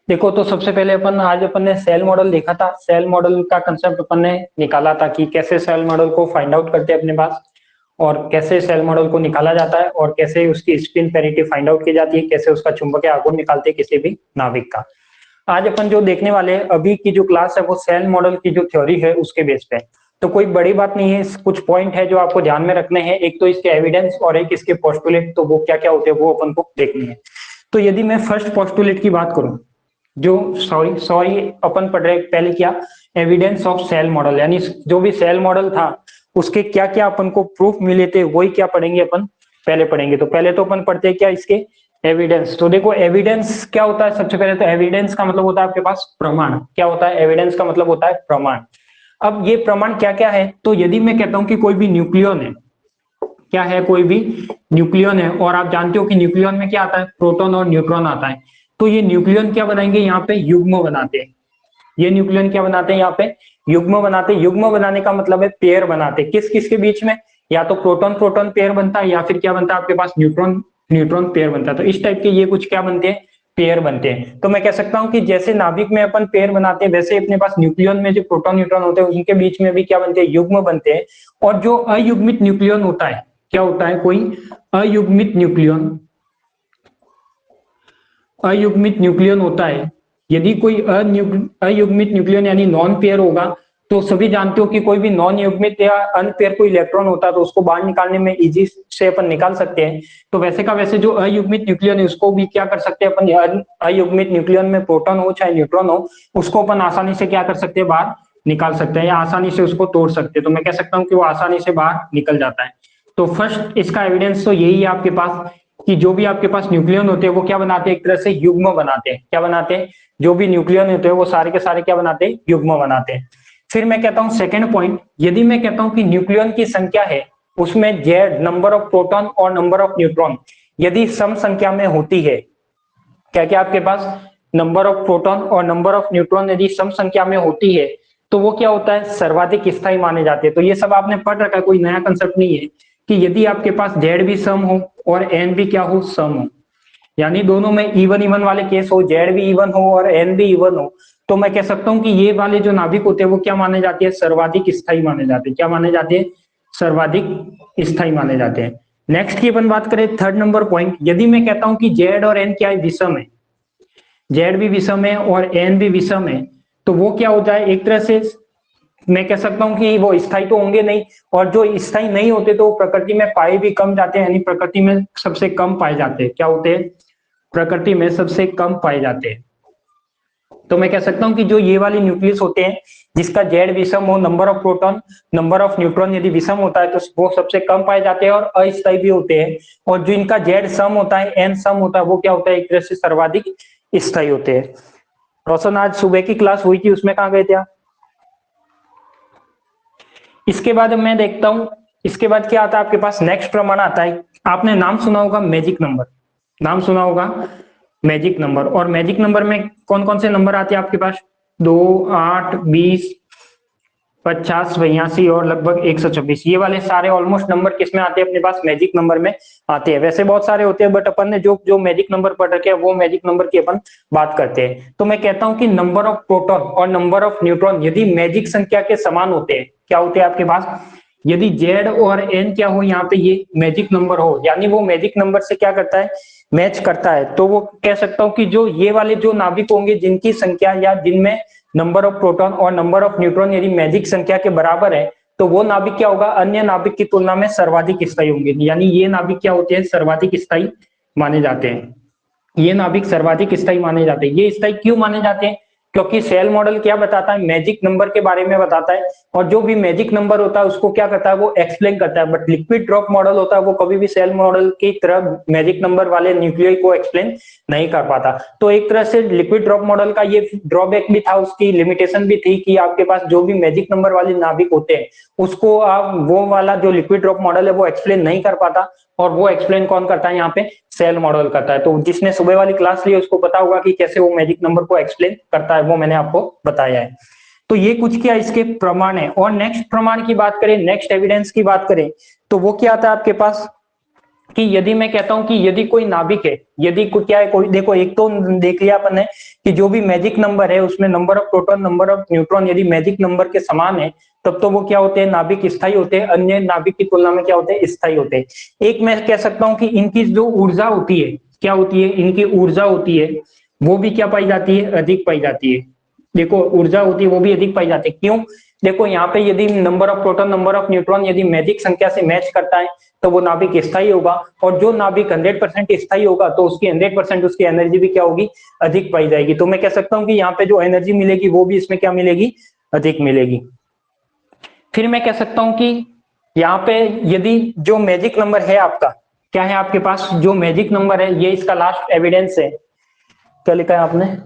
देखो, तो सबसे पहले अपन ने सेल मॉडल देखा था। सेल मॉडल का कंसेप्ट अपन ने निकाला था कि कैसे सेल मॉडल को फाइंड आउट करते हैं अपने पास, और कैसे सेल मॉडल को निकाला जाता है, और कैसे उसकी स्पिन पेरिटी फाइंड आउट की जाती है, कैसे उसका चुंबकीय आघूर्ण निकालते हैं किसी भी नाभिक का। आज अपन जो देखने वाले हैं, अभी की जो क्लास है वो सेल मॉडल की जो थ्योरी है उसके बेस पे है। तो कोई बड़ी बात नहीं है, कुछ पॉइंट है जो आपको ध्यान में रखने हैं। एक तो इसके एविडेंस और एक इसके पोस्टुलेट, तो वो क्या क्या होते हैं वो अपन को देखनी है। तो यदि मैं फर्स्ट पोस्टुलेट की बात करूं, जो सॉरी सॉरी अपन पढ़ रहे पहले क्या, एविडेंस ऑफ सेल मॉडल, यानी जो भी सेल मॉडल था उसके क्या क्या अपन को प्रूफ मिले थे, वही क्या पढ़ेंगे अपन पहले पढ़ेंगे। तो पहले तो अपन पढ़ते हैं क्या, इसके एविडेंस। तो देखो, एविडेंस क्या होता है। सबसे पहले तो एविडेंस का मतलब होता है आपके पास प्रमाण। क्या होता है एविडेंस का मतलब होता है प्रमाण। अब ये प्रमाण क्या क्या है, तो यदि मैं कहता हूं कि कोई भी न्यूक्लियन है, क्या है, कोई भी न्यूक्लियन है, और आप जानते हो कि न्यूक्लियन में क्या आता है, प्रोटॉन और न्यूट्रॉन आता है। तो ये न्यूक्लियन क्या बनाएंगे, यहाँ पे युग्म बनाते हैं। ये न्यूक्लियन क्या बनाते हैं, यहाँ पे युग्म बनाते हैं। युग्म बनाने का मतलब है पेयर बनाते हैं। किस किस के बीच में, या तो प्रोटॉन प्रोटॉन पेयर बनता है, या फिर क्या बनता है आपके पास, न्यूट्रॉन न्यूट्रॉन पेयर बनता है। तो इस टाइप के ये कुछ क्या बनते हैं, पेयर बनते हैं। तो मैं कह सकता हूं कि जैसे नाभिक में अपन पेयर बनाते हैं, वैसे अपने पास न्यूक्लियन में जो प्रोटॉन न्यूट्रॉन होते हैं उनके बीच में भी क्या बनते हैं, युग्म बनते हैं। और जो अयुग्मित न्यूक्लियन होता है, क्या होता है, कोई अयुग्मित न्यूक्लियन, अयुग्मित न्यूक्लियन होता है। यदि कोई अयुग्मित न्यूक्लियन यानी नॉन पेयर होगा, तो सभी जानते हो कि कोई भी नॉन युग्मित या अनपेयर कोई इलेक्ट्रॉन होता है तो उसको बाहर निकालने में इजी से अपन निकाल सकते हैं। तो वैसे का वैसे जो अयुग्मित न्यूक्लियन है उसको भी क्या कर सकते हैं अपन, अयुग्मित न्यूक्लियन में प्रोटॉन हो चाहे न्यूट्रॉन हो, उसको अपन आसानी से क्या कर सकते हैं, बाहर निकाल सकते हैं, या आसानी से उसको तोड़ सकते हैं। तो मैं कह सकता हूँ कि वो आसानी से बाहर निकल जाता है। तो फर्स्ट इसका एविडेंस तो यही है आपके पास, कि जो भी आपके पास न्यूक्लियन होते हैं वो क्या बनाते हैं, एक तरह से युग्म बनाते हैं। क्या बनाते हैं, जो भी न्यूक्लियन होते हैं वो सारे के सारे क्या बनाते हैं, युग्म बनाते हैं। फिर मैं कहता हूं सेकंड पॉइंट, यदि मैं कहता हूं कि न्यूक्लियन की संख्या है उसमें जेड नंबर ऑफ प्रोटॉन और नंबर ऑफ न्यूट्रॉन यदि सम संख्या में होती है, क्या क्या आपके पास, नंबर ऑफ प्रोटॉन और नंबर ऑफ न्यूट्रॉन यदि सम संख्या में होती है, तो वो क्या होता है, सर्वाधिक स्थायी माने जाते हैं। तो ये सब आपने पढ़ रखा है, कोई नया कंसेप्ट नहीं है, कि यदि आपके पास जेड भी सम हो और एन भी क्या हो, सम हो, यानी दोनों में इवन इवन वाले केस हो, जेड भी इवन हो और एन भी इवन हो, तो मैं कह सकता हूं कि ये वाले जो नाभिक होते हैं वो क्या माने जाते हैं, सर्वाधिक स्थायी माने जाते हैं। क्या माने जाते हैं, सर्वाधिक स्थायी माने जाते हैं। नेक्स्ट की अपन बात करें, थर्ड नंबर पॉइंट, यदि मैं कहता हूं कि जेड और एन क्या है, विषम है, जेड भी विषम है और एन भी विषम है, तो वो क्या हो जाए, एक तरह से मैं कह सकता हूं कि वो स्थायी तो होंगे नहीं, और जो स्थायी नहीं होते तो प्रकृति में पाए भी कम जाते हैं, यानी प्रकृति में सबसे कम पाए जाते हैं। क्या होते हैं, प्रकृति में सबसे कम पाए जाते हैं। तो मैं कह सकता हूं कि जो ये वाले न्यूक्लियस होते हैं जिसका जेड विषम हो, number of proton number of neutron यदि विषम होता है तो वो सबसे कम पाए जाते हैं और अस्थायी भी होते हैं। और जो इनका जेड सम होता है, एन सम होता है, वो क्या होता है, एक तरह से सर्वाधिक स्थायी होते हैं। रोशन, आज सुबह की क्लास हुई थी, उसमें कहाँ गए थे आप? इसके बाद मैं देखता हूं, इसके बाद क्या आता है आपके पास, नेक्स्ट प्रमाण आता है। आपने नाम सुना होगा मैजिक नंबर, नाम सुना होगा मैजिक नंबर। और मैजिक नंबर में कौन कौन से नंबर आते हैं आपके पास, 2, 8, 20, 50, 82 और लगभग 126, ये वाले सारे ऑलमोस्ट नंबर किस में आते हैं अपने पास, मैजिक नंबर में आते हैं। वैसे बहुत सारे होते हैं, बट अपन ने जो जो मैजिक नंबर पढ़ रखे हैं वो मैजिक नंबर की अपन बात करते हैं। तो मैं कहता हूं कि नंबर ऑफ प्रोटॉन और नंबर ऑफ न्यूट्रॉन यदि मैजिक संख्या के समान होते हैं, क्या होते हैं आपके पास, यदि जेड और एन क्या हो, यहाँ पे ये मैजिक नंबर हो, यानी वो मैजिक नंबर से क्या करता है, मैच करता है, तो वो कह सकता हूं कि जो ये वाले जो नाभिक होंगे जिनकी संख्या या जिनमें नंबर ऑफ प्रोटॉन और नंबर ऑफ न्यूट्रॉन यदि मैजिक संख्या के बराबर है, तो वो नाभिक क्या होगा, अन्य नाभिक की तुलना में सर्वाधिक स्थायी होंगे। यानी ये नाभिक क्या होते हैं, सर्वाधिक स्थायी माने जाते हैं। ये नाभिक सर्वाधिक स्थायी माने जाते हैं। ये स्थायी क्यों माने जाते हैं, क्योंकि सेल मॉडल क्या बताता है, मैजिक नंबर के बारे में बताता है, और जो भी मैजिक नंबर होता है उसको क्या करता है, वो एक्सप्लेन करता है। बट लिक्विड ड्रॉप मॉडल होता है वो कभी भी सेल मॉडल की तरह मैजिक नंबर वाले न्यूक्लियाई को एक्सप्लेन नहीं कर पाता। तो एक तरह से लिक्विड ड्रॉप मॉडल का ये ड्रॉबैक भी था, उसकी लिमिटेशन भी थी, कि आपके पास जो भी मैजिक नंबर वाले नाभिक होते हैं उसको आप वो वाला जो लिक्विड ड्रॉप मॉडल है वो एक्सप्लेन नहीं कर पाता, और वो एक्सप्लेन कौन करता है, यहाँ पे सेल मॉडल करता है। तो जिसने सुबह वाली क्लास ली उसको पता होगा कि कैसे वो मैजिक नंबर को एक्सप्लेन करता है, वो मैंने आपको बताया है। तो ये कुछ क्या इसके प्रमाण है। और नेक्स्ट प्रमाण की बात करें, नेक्स्ट एविडेंस की बात करें, तो वो क्या आता है आपके पास, कि यदि मैं कहता हूं कि यदि कोई नाभिक है, यदि कोई क्या है, कोई देखो, एक तो देख लिया अपन ने कि जो भी मैजिक नंबर है उसमें number of proton number of neutron यदि मैजिक नंबर के समान है तब तो वो क्या होते हैं, नाभिक स्थायी होते हैं, अन्य नाभिक की तुलना में क्या होते हैं, स्थायी होते हैं। एक मैं कह सकता हूं कि इनकी जो ऊर्जा होती है, क्या होती है, इनकी ऊर्जा होती है वो भी क्या पाई जाती है, अधिक पाई जाती है। देखो ऊर्जा होती है वो भी अधिक पाई जाती है, क्यों? देखो यहाँ पे यदि number of proton number of neutron यदि मैजिक संख्या से मैच करता है तो वो नाभिक स्थायी होगा, और जो नाभिक 100% स्थायी होगा तो उसकी 100% उसकी एनर्जी भी क्या होगी, अधिक पाई जाएगी। तो मैं कह सकता हूं कि यहाँ पे जो एनर्जी मिलेगी वो भी इसमें क्या मिलेगी, अधिक मिलेगी। फिर मैं कह सकता हूं कि यहाँ पे यदि जो मैजिक नंबर है आपका, क्या है आपके पास जो मैजिक नंबर है, ये इसका लास्ट एविडेंस है। क्या लिखा है आपने?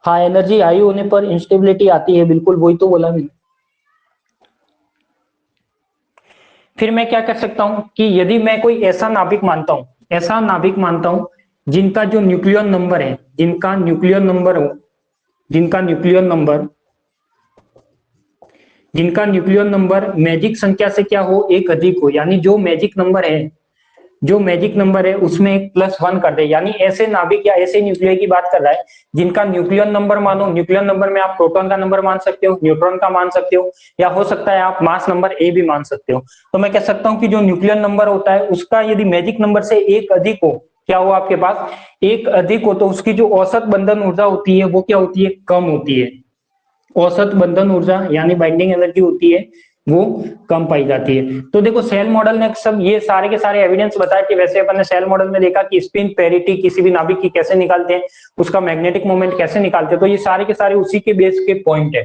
हाँ, एनर्जी हाई होने पर इंस्टेबिलिटी आती है, बिल्कुल वही तो बोला मैंने। फिर मैं क्या कर सकता हूं कि यदि मैं कोई ऐसा नाभिक मानता हूं, ऐसा नाभिक मानता हूं जिनका जो न्यूक्लियन नंबर है, जिनका न्यूक्लियन नंबर हो, जिनका न्यूक्लियन नंबर, जिनका न्यूक्लियन नंबर मैजिक संख्या से क्या हो, एक अधिक हो, यानी जो मैजिक नंबर है, जो मैजिक नंबर है उसमें एक +1 कर दे, यानी ऐसे नाभिक या ऐसे न्यूक्लियर की बात कर रहा है जिनका न्यूक्लियन नंबर मानो, न्यूक्लियन नंबर में आप प्रोटॉन का नंबर मान सकते हो, न्यूट्रॉन का मान सकते हो, या हो सकता है आप मास नंबर ए भी मान सकते हो। तो मैं कह सकता हूं कि जो न्यूक्लियन नंबर होता है उसका यदि मैजिक नंबर से एक अधिक हो, क्या हो आपके पास, एक अधिक हो, तो उसकी जो औसत बंधन ऊर्जा होती है वो क्या होती है, कम होती है। औसत बंधन ऊर्जा यानी बाइंडिंग एनर्जी होती है वो कम पाई जाती है। तो देखो सेल मॉडल ने सब ये सारे के सारे एविडेंस बताए कि वैसे अपन ने सेल मॉडल में देखा कि स्पिन पेरिटी किसी भी नाभिक की कैसे निकालते हैं, उसका मैग्नेटिक मोमेंट कैसे निकालते हैं, तो ये सारे के सारे उसी के बेस के पॉइंट है।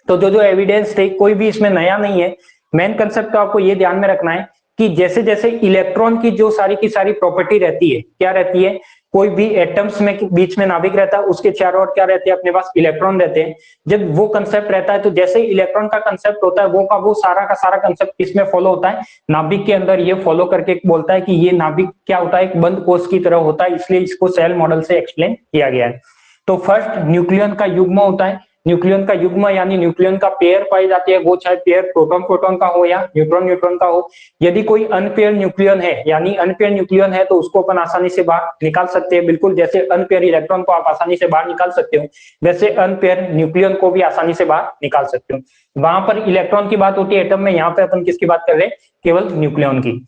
तो जो जो एविडेंस थे कोई भी इसमें नया नहीं है। मेन कंसेप्ट तो आपको ये ध्यान में रखना है कि जैसे जैसे इलेक्ट्रॉन की जो सारी की सारी प्रॉपर्टी रहती है, क्या रहती है, कोई भी एटम्स में बीच में नाभिक रहता है उसके चारों ओर क्या रहते हैं, अपने पास इलेक्ट्रॉन रहते हैं। जब वो कंसेप्ट रहता है तो जैसे इलेक्ट्रॉन का कंसेप्ट होता है वो का वो सारा का सारा कंसेप्ट किसमें फॉलो होता है, नाभिक के अंदर। ये फॉलो करके बोलता है कि ये नाभिक क्या होता है, एक बंद कोष की तरह होता है, इसलिए इसको सेल मॉडल से एक्सप्लेन किया गया है। तो फर्स्ट न्यूक्लियन का युग्म होता है, न्यूक्लियन का युग्म यानी न्यूक्लियन का पेयर पाई जाती है, वो चाहे पेयर प्रोटॉन प्रोटॉन का हो या न्यूट्रॉन न्यूट्रॉन का हो। यदि कोई अनपेयर न्यूक्लियन है यानी अनपेयर न्यूक्लियन है तो उसको अपन आसानी से बाहर निकाल सकते हैं, बिल्कुल जैसे अनपेयर इलेक्ट्रॉन को आप आसानी से बाहर निकाल सकते हो वैसे अनपेयर न्यूक्लियन को भी आसानी से बाहर निकाल सकते हो। वहां पर इलेक्ट्रॉन की बात होती है एटम में, यहाँ पे अपन किसकी बात कर रहे हैं, केवल न्यूक्लियन की।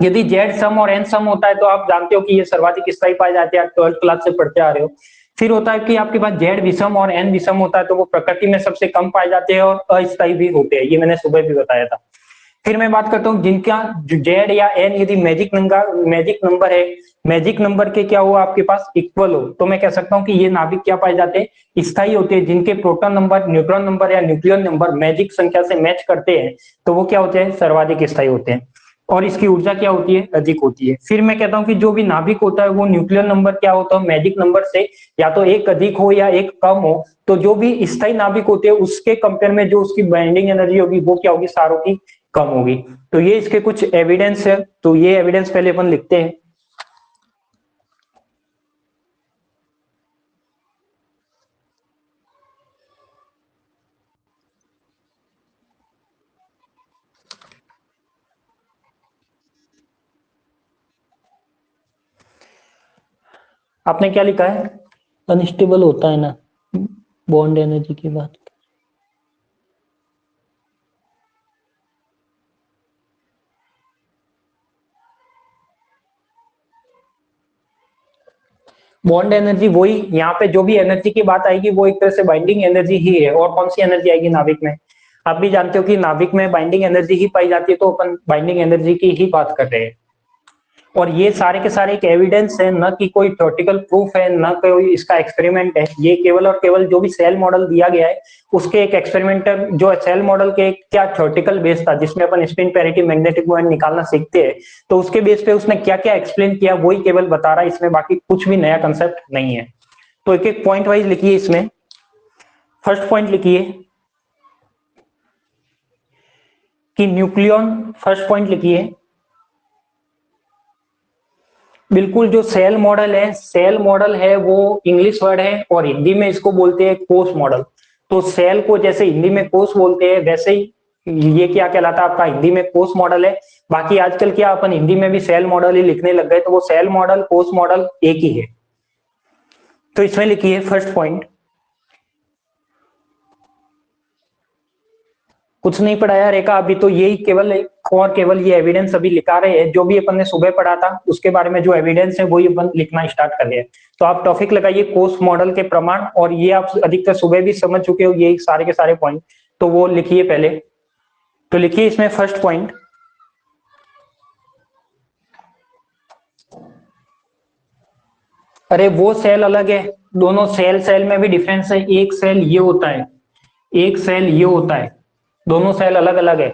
यदि जेड सम और एन सम होता है तो आप जानते हो कि ये सर्वाधिक स्थायी पाए जाते हैं, आप 12th क्लास से पढ़ते आ रहे हो। फिर होता है कि आपके पास जेड विषम और एन विषम होता है तो वो प्रकृति में सबसे कम पाए जाते हैं और अस्थायी भी होते हैं, ये मैंने सुबह भी बताया था। फिर मैं बात करता हूँ जिनका जेड या एन यदि मैजिक नंबर है, मैजिक नंबर के क्या हो आपके पास इक्वल हो, तो मैं कह सकता हूँ कि ये नाभिक क्या पाए जाते हैं, स्थायी होते हैं। जिनके प्रोटॉन नंबर, न्यूट्रॉन नंबर या न्यूक्लियन नंबर मैजिक संख्या से मैच करते हैं तो वो क्या होते हैं, सर्वाधिक स्थायी होते हैं, और इसकी ऊर्जा क्या होती है, अधिक होती है। फिर मैं कहता हूं कि जो भी नाभिक होता है वो न्यूक्लियर नंबर क्या होता है, मैजिक नंबर से या तो एक अधिक हो या एक कम हो, तो जो भी स्थायी नाभिक होते हैं उसके कंपेयर में जो उसकी बाइंडिंग एनर्जी होगी वो क्या होगी, सारों की कम होगी। तो ये इसके कुछ एविडेंस है, तो ये एविडेंस पहले अपन लिखते हैं। आपने क्या लिखा है, अनस्टेबल होता है ना, बॉन्ड एनर्जी की बात। बॉन्ड एनर्जी वही, यहाँ पे जो भी एनर्जी की बात आएगी वो एक तरह से बाइंडिंग एनर्जी ही है, और कौन सी एनर्जी आएगी नाभिक में, आप भी जानते हो कि नाभिक में बाइंडिंग एनर्जी ही पाई जाती है, तो अपन बाइंडिंग एनर्जी की ही बात कर रहे हैं। और ये सारे के सारे एक एविडेंस है, न कि कोई थ्योरेटिकल प्रूफ है, न कोई इसका एक्सपेरिमेंट है, ये केवल और केवल जो भी सेल मॉडल दिया गया है उसके एक एक्सपेरिमेंटल, जो सेल मॉडल के क्या थ्योरेटिकल बेस था जिसमें अपन स्पिन पैरिटी मैग्नेटिक मोमेंट निकालना सीखते हैं, तो उसके बेस पे उसने क्या क्या एक्सप्लेन किया वही केवल बता रहा है, इसमें बाकी कुछ भी नया कंसेप्ट नहीं है। तो एक एक पॉइंट वाइज लिखिए। इसमें फर्स्ट पॉइंट लिखिए कि न्यूक्लियन, फर्स्ट पॉइंट लिखिए बिल्कुल, जो सेल मॉडल है, सेल मॉडल है वो इंग्लिश वर्ड है और हिंदी में इसको बोलते हैं कोष मॉडल। तो सेल को जैसे हिंदी में कोष बोलते हैं वैसे ही ये क्या कहलाता है आपका हिंदी में कोस मॉडल है। बाकी आजकल क्या अपन हिंदी में भी सेल मॉडल ही लिखने लग गए, तो वो सेल मॉडल कोस मॉडल एक ही है। तो इसमें लिखिए फर्स्ट पॉइंट, कुछ नहीं पढ़ाया रेखा अभी, तो यही केवल और केवल ये एविडेंस अभी लिखा रहे हैं, जो भी अपन ने सुबह पढ़ा था उसके बारे में जो एविडेंस है वही अपन लिखना स्टार्ट कर रहे हैं। तो आप टॉपिक लगाइए कोस मॉडल के प्रमाण, और ये आप अधिकतर सुबह भी समझ चुके हो ये सारे के सारे पॉइंट, तो वो लिखिए पहले। तो लिखिए इसमें फर्स्ट पॉइंट, अरे वो सेल अलग है, दोनों सेल सेल में भी डिफरेंस है। एक सेल ये होता है, एक सेल ये होता है, दोनों सेल अलग अलग है।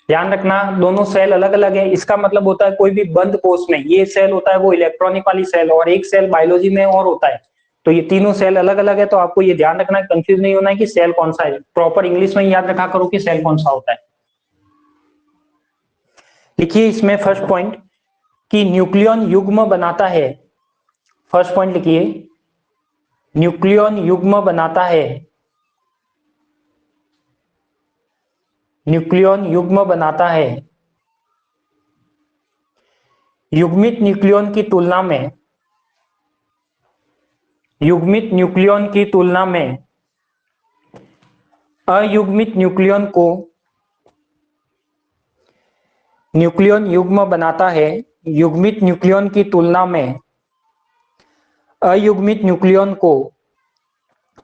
ध्यान रखना दोनों सेल अलग अलग है, इसका मतलब होता है कोई भी बंद कोष में ये सेल होता है वो इलेक्ट्रॉनिक वाली सेल, और एक सेल बायोलॉजी में और होता है। तो ये तीनों सेल अलग अलग है, तो आपको ये ध्यान रखना है, कंफ्यूज नहीं होना है कि सेल कौन सा है। प्रॉपर इंग्लिश में याद रखा करो कि सेल कौन सा होता है। लिखिए इसमें फर्स्ट पॉइंट कि न्यूक्लियन युग्म बनाता है। फर्स्ट पॉइंट लिखिए, न्यूक्लियन युग्म बनाता है, न्यूक्लियन युग्म बनाता है। युग्मित न्यूक्लियन की तुलना में, युग्मित न्यूक्लियन की तुलना में अयुग्मित न्यूक्लियन को न्यूक्लियन युग्म बनाता है। युग्मित न्यूक्लियन की तुलना में अयुग्मित न्यूक्लियन को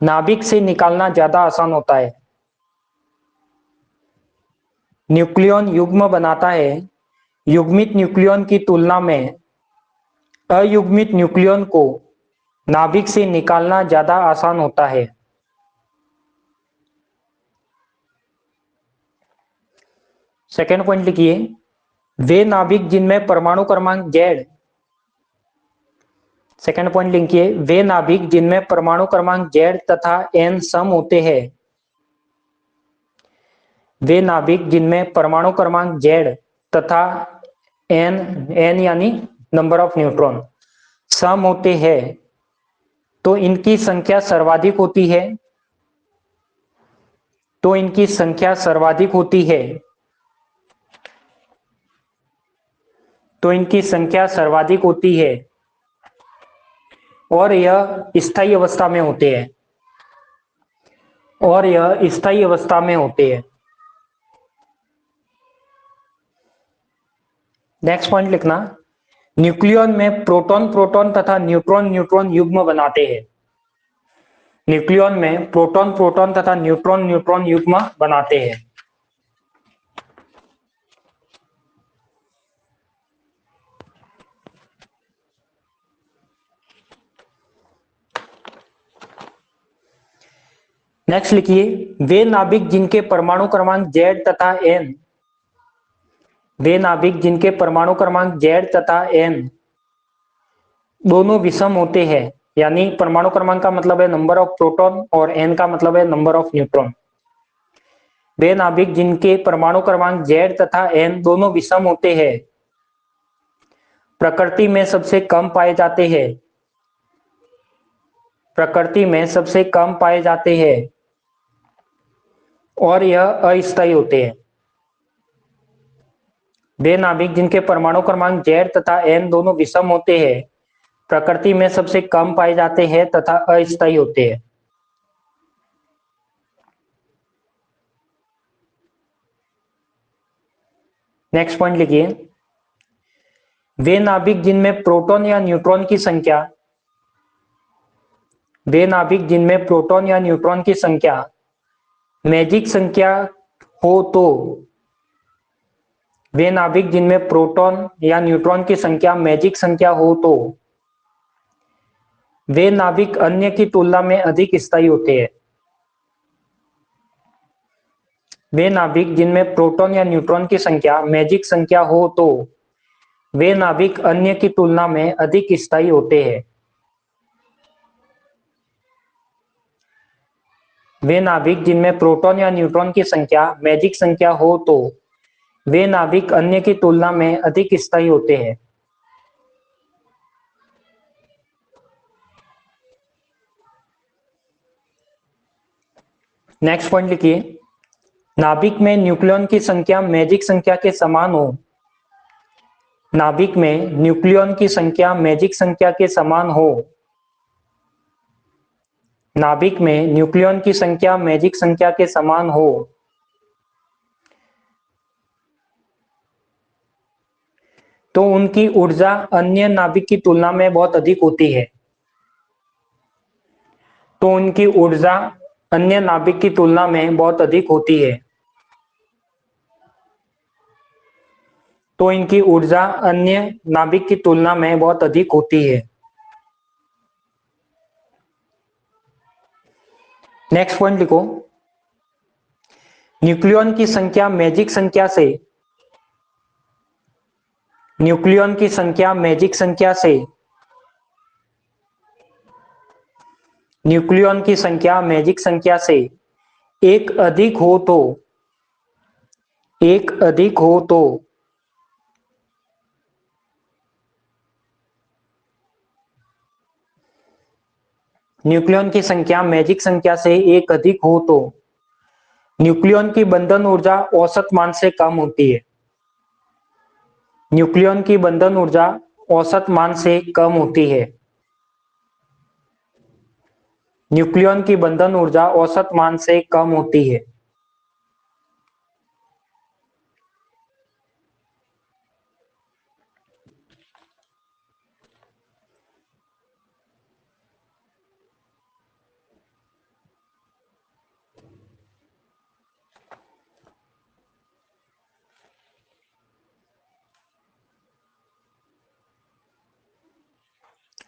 नाभिक से निकालना ज्यादा आसान होता है। न्यूक्लियन युग्म बनाता है, युग्मित न्यूक्लियन की तुलना में अयुग्मित न्यूक्लियन को नाभिक से निकालना ज्यादा आसान होता है। सेकेंड पॉइंट लिखिए, वे नाभिक जिनमें परमाणु क्रमांक जेड, सेकेंड पॉइंट लिखिए, वे नाभिक जिनमें परमाणु क्रमांक जेड तथा एन सम होते हैं। वे नाभिक जिनमें परमाणु क्रमांक जेड तथा एन, एन यानी नंबर ऑफ न्यूट्रॉन, सम होते हैं, तो इनकी संख्या सर्वाधिक होती है। तो इनकी संख्या सर्वाधिक होती है, तो इनकी संख्या सर्वाधिक होती है, और यह स्थायी अवस्था में होते हैं, और यह स्थायी अवस्था में होते हैं। नेक्स्ट पॉइंट लिखना, न्यूक्लियन में प्रोटॉन प्रोटॉन तथा न्यूट्रॉन न्यूट्रॉन युग्म बनाते हैं। न्यूक्लियन में प्रोटॉन प्रोटॉन तथा न्यूट्रॉन न्यूट्रॉन युग्म बनाते हैं। नेक्स्ट लिखिए, वे नाभिक जिनके परमाणु क्रमांक जेड तथा एन, वे नाभिक जिनके परमाणु क्रमांक जेड तथा एन दोनों विषम होते हैं, यानी परमाणु क्रमांक का मतलब है नंबर ऑफ प्रोटॉन और एन का मतलब है नंबर ऑफ न्यूट्रॉन। वे नाभिक जिनके परमाणु क्रमांक जेड तथा एन दोनों विषम होते हैं, प्रकृति में सबसे कम पाए जाते हैं, प्रकृति में सबसे कम पाए जाते हैं, और यह अस्थायी होते हैं। वे नाभिक जिनके परमाणु क्रमांक जेड तथा एन दोनों विषम होते हैं, प्रकृति में सबसे कम पाए जाते हैं तथा अस्थायी होते हैं। नेक्स्ट पॉइंट लिखिए, वे नाभिक जिनमें प्रोटॉन या न्यूट्रॉन की संख्या, वे नाभिक जिनमें प्रोटॉन या न्यूट्रॉन की संख्या मैजिक संख्या हो तो, वे नाभिक जिनमें प्रोटॉन या न्यूट्रॉन की संख्या मैजिक संख्या हो तो वे नाभिक अन्य की तुलना में अधिक स्थायी होते हैं। वे नाभिक जिनमें प्रोटॉन या न्यूट्रॉन की संख्या मैजिक संख्या हो तो वे नाभिक अन्य की तुलना में अधिक स्थायी होते हैं। वे नाभिक जिनमें प्रोटॉन या न्यूट्रॉन की संख्या मैजिक संख्या हो तो वे नाभिक अन्य की तुलना में अधिक स्थायी होते हैं। नेक्स्ट पॉइंट लिखिए, नाभिक में न्यूक्लियन की संख्या मैजिक संख्या के समान हो, नाभिक में न्यूक्लियन की संख्या मैजिक संख्या के समान हो, नाभिक में न्यूक्लियन की संख्या मैजिक संख्या के समान हो, तो उनकी ऊर्जा अन्य नाभिक की तुलना में बहुत अधिक होती है, तो उनकी ऊर्जा अन्य नाभिक की तुलना में बहुत अधिक होती है, तो इनकी ऊर्जा अन्य नाभिक की तुलना में बहुत अधिक होती है। नेक्स्ट पॉइंट लिखो, न्यूक्लियन की संख्या मैजिक संख्या से, न्यूक्लियन की संख्या मैजिक संख्या से, न्यूक्लियन की संख्या मैजिक संख्या से एक अधिक हो तो, एक अधिक हो तो न्यूक्लियन की संख्या मैजिक संख्या से एक अधिक हो तो न्यूक्लियन की बंधन ऊर्जा औसत मान से कम होती है, न्यूक्लियन की बंधन ऊर्जा औसत मान से कम होती है, न्यूक्लियन की बंधन ऊर्जा औसत मान से कम होती है।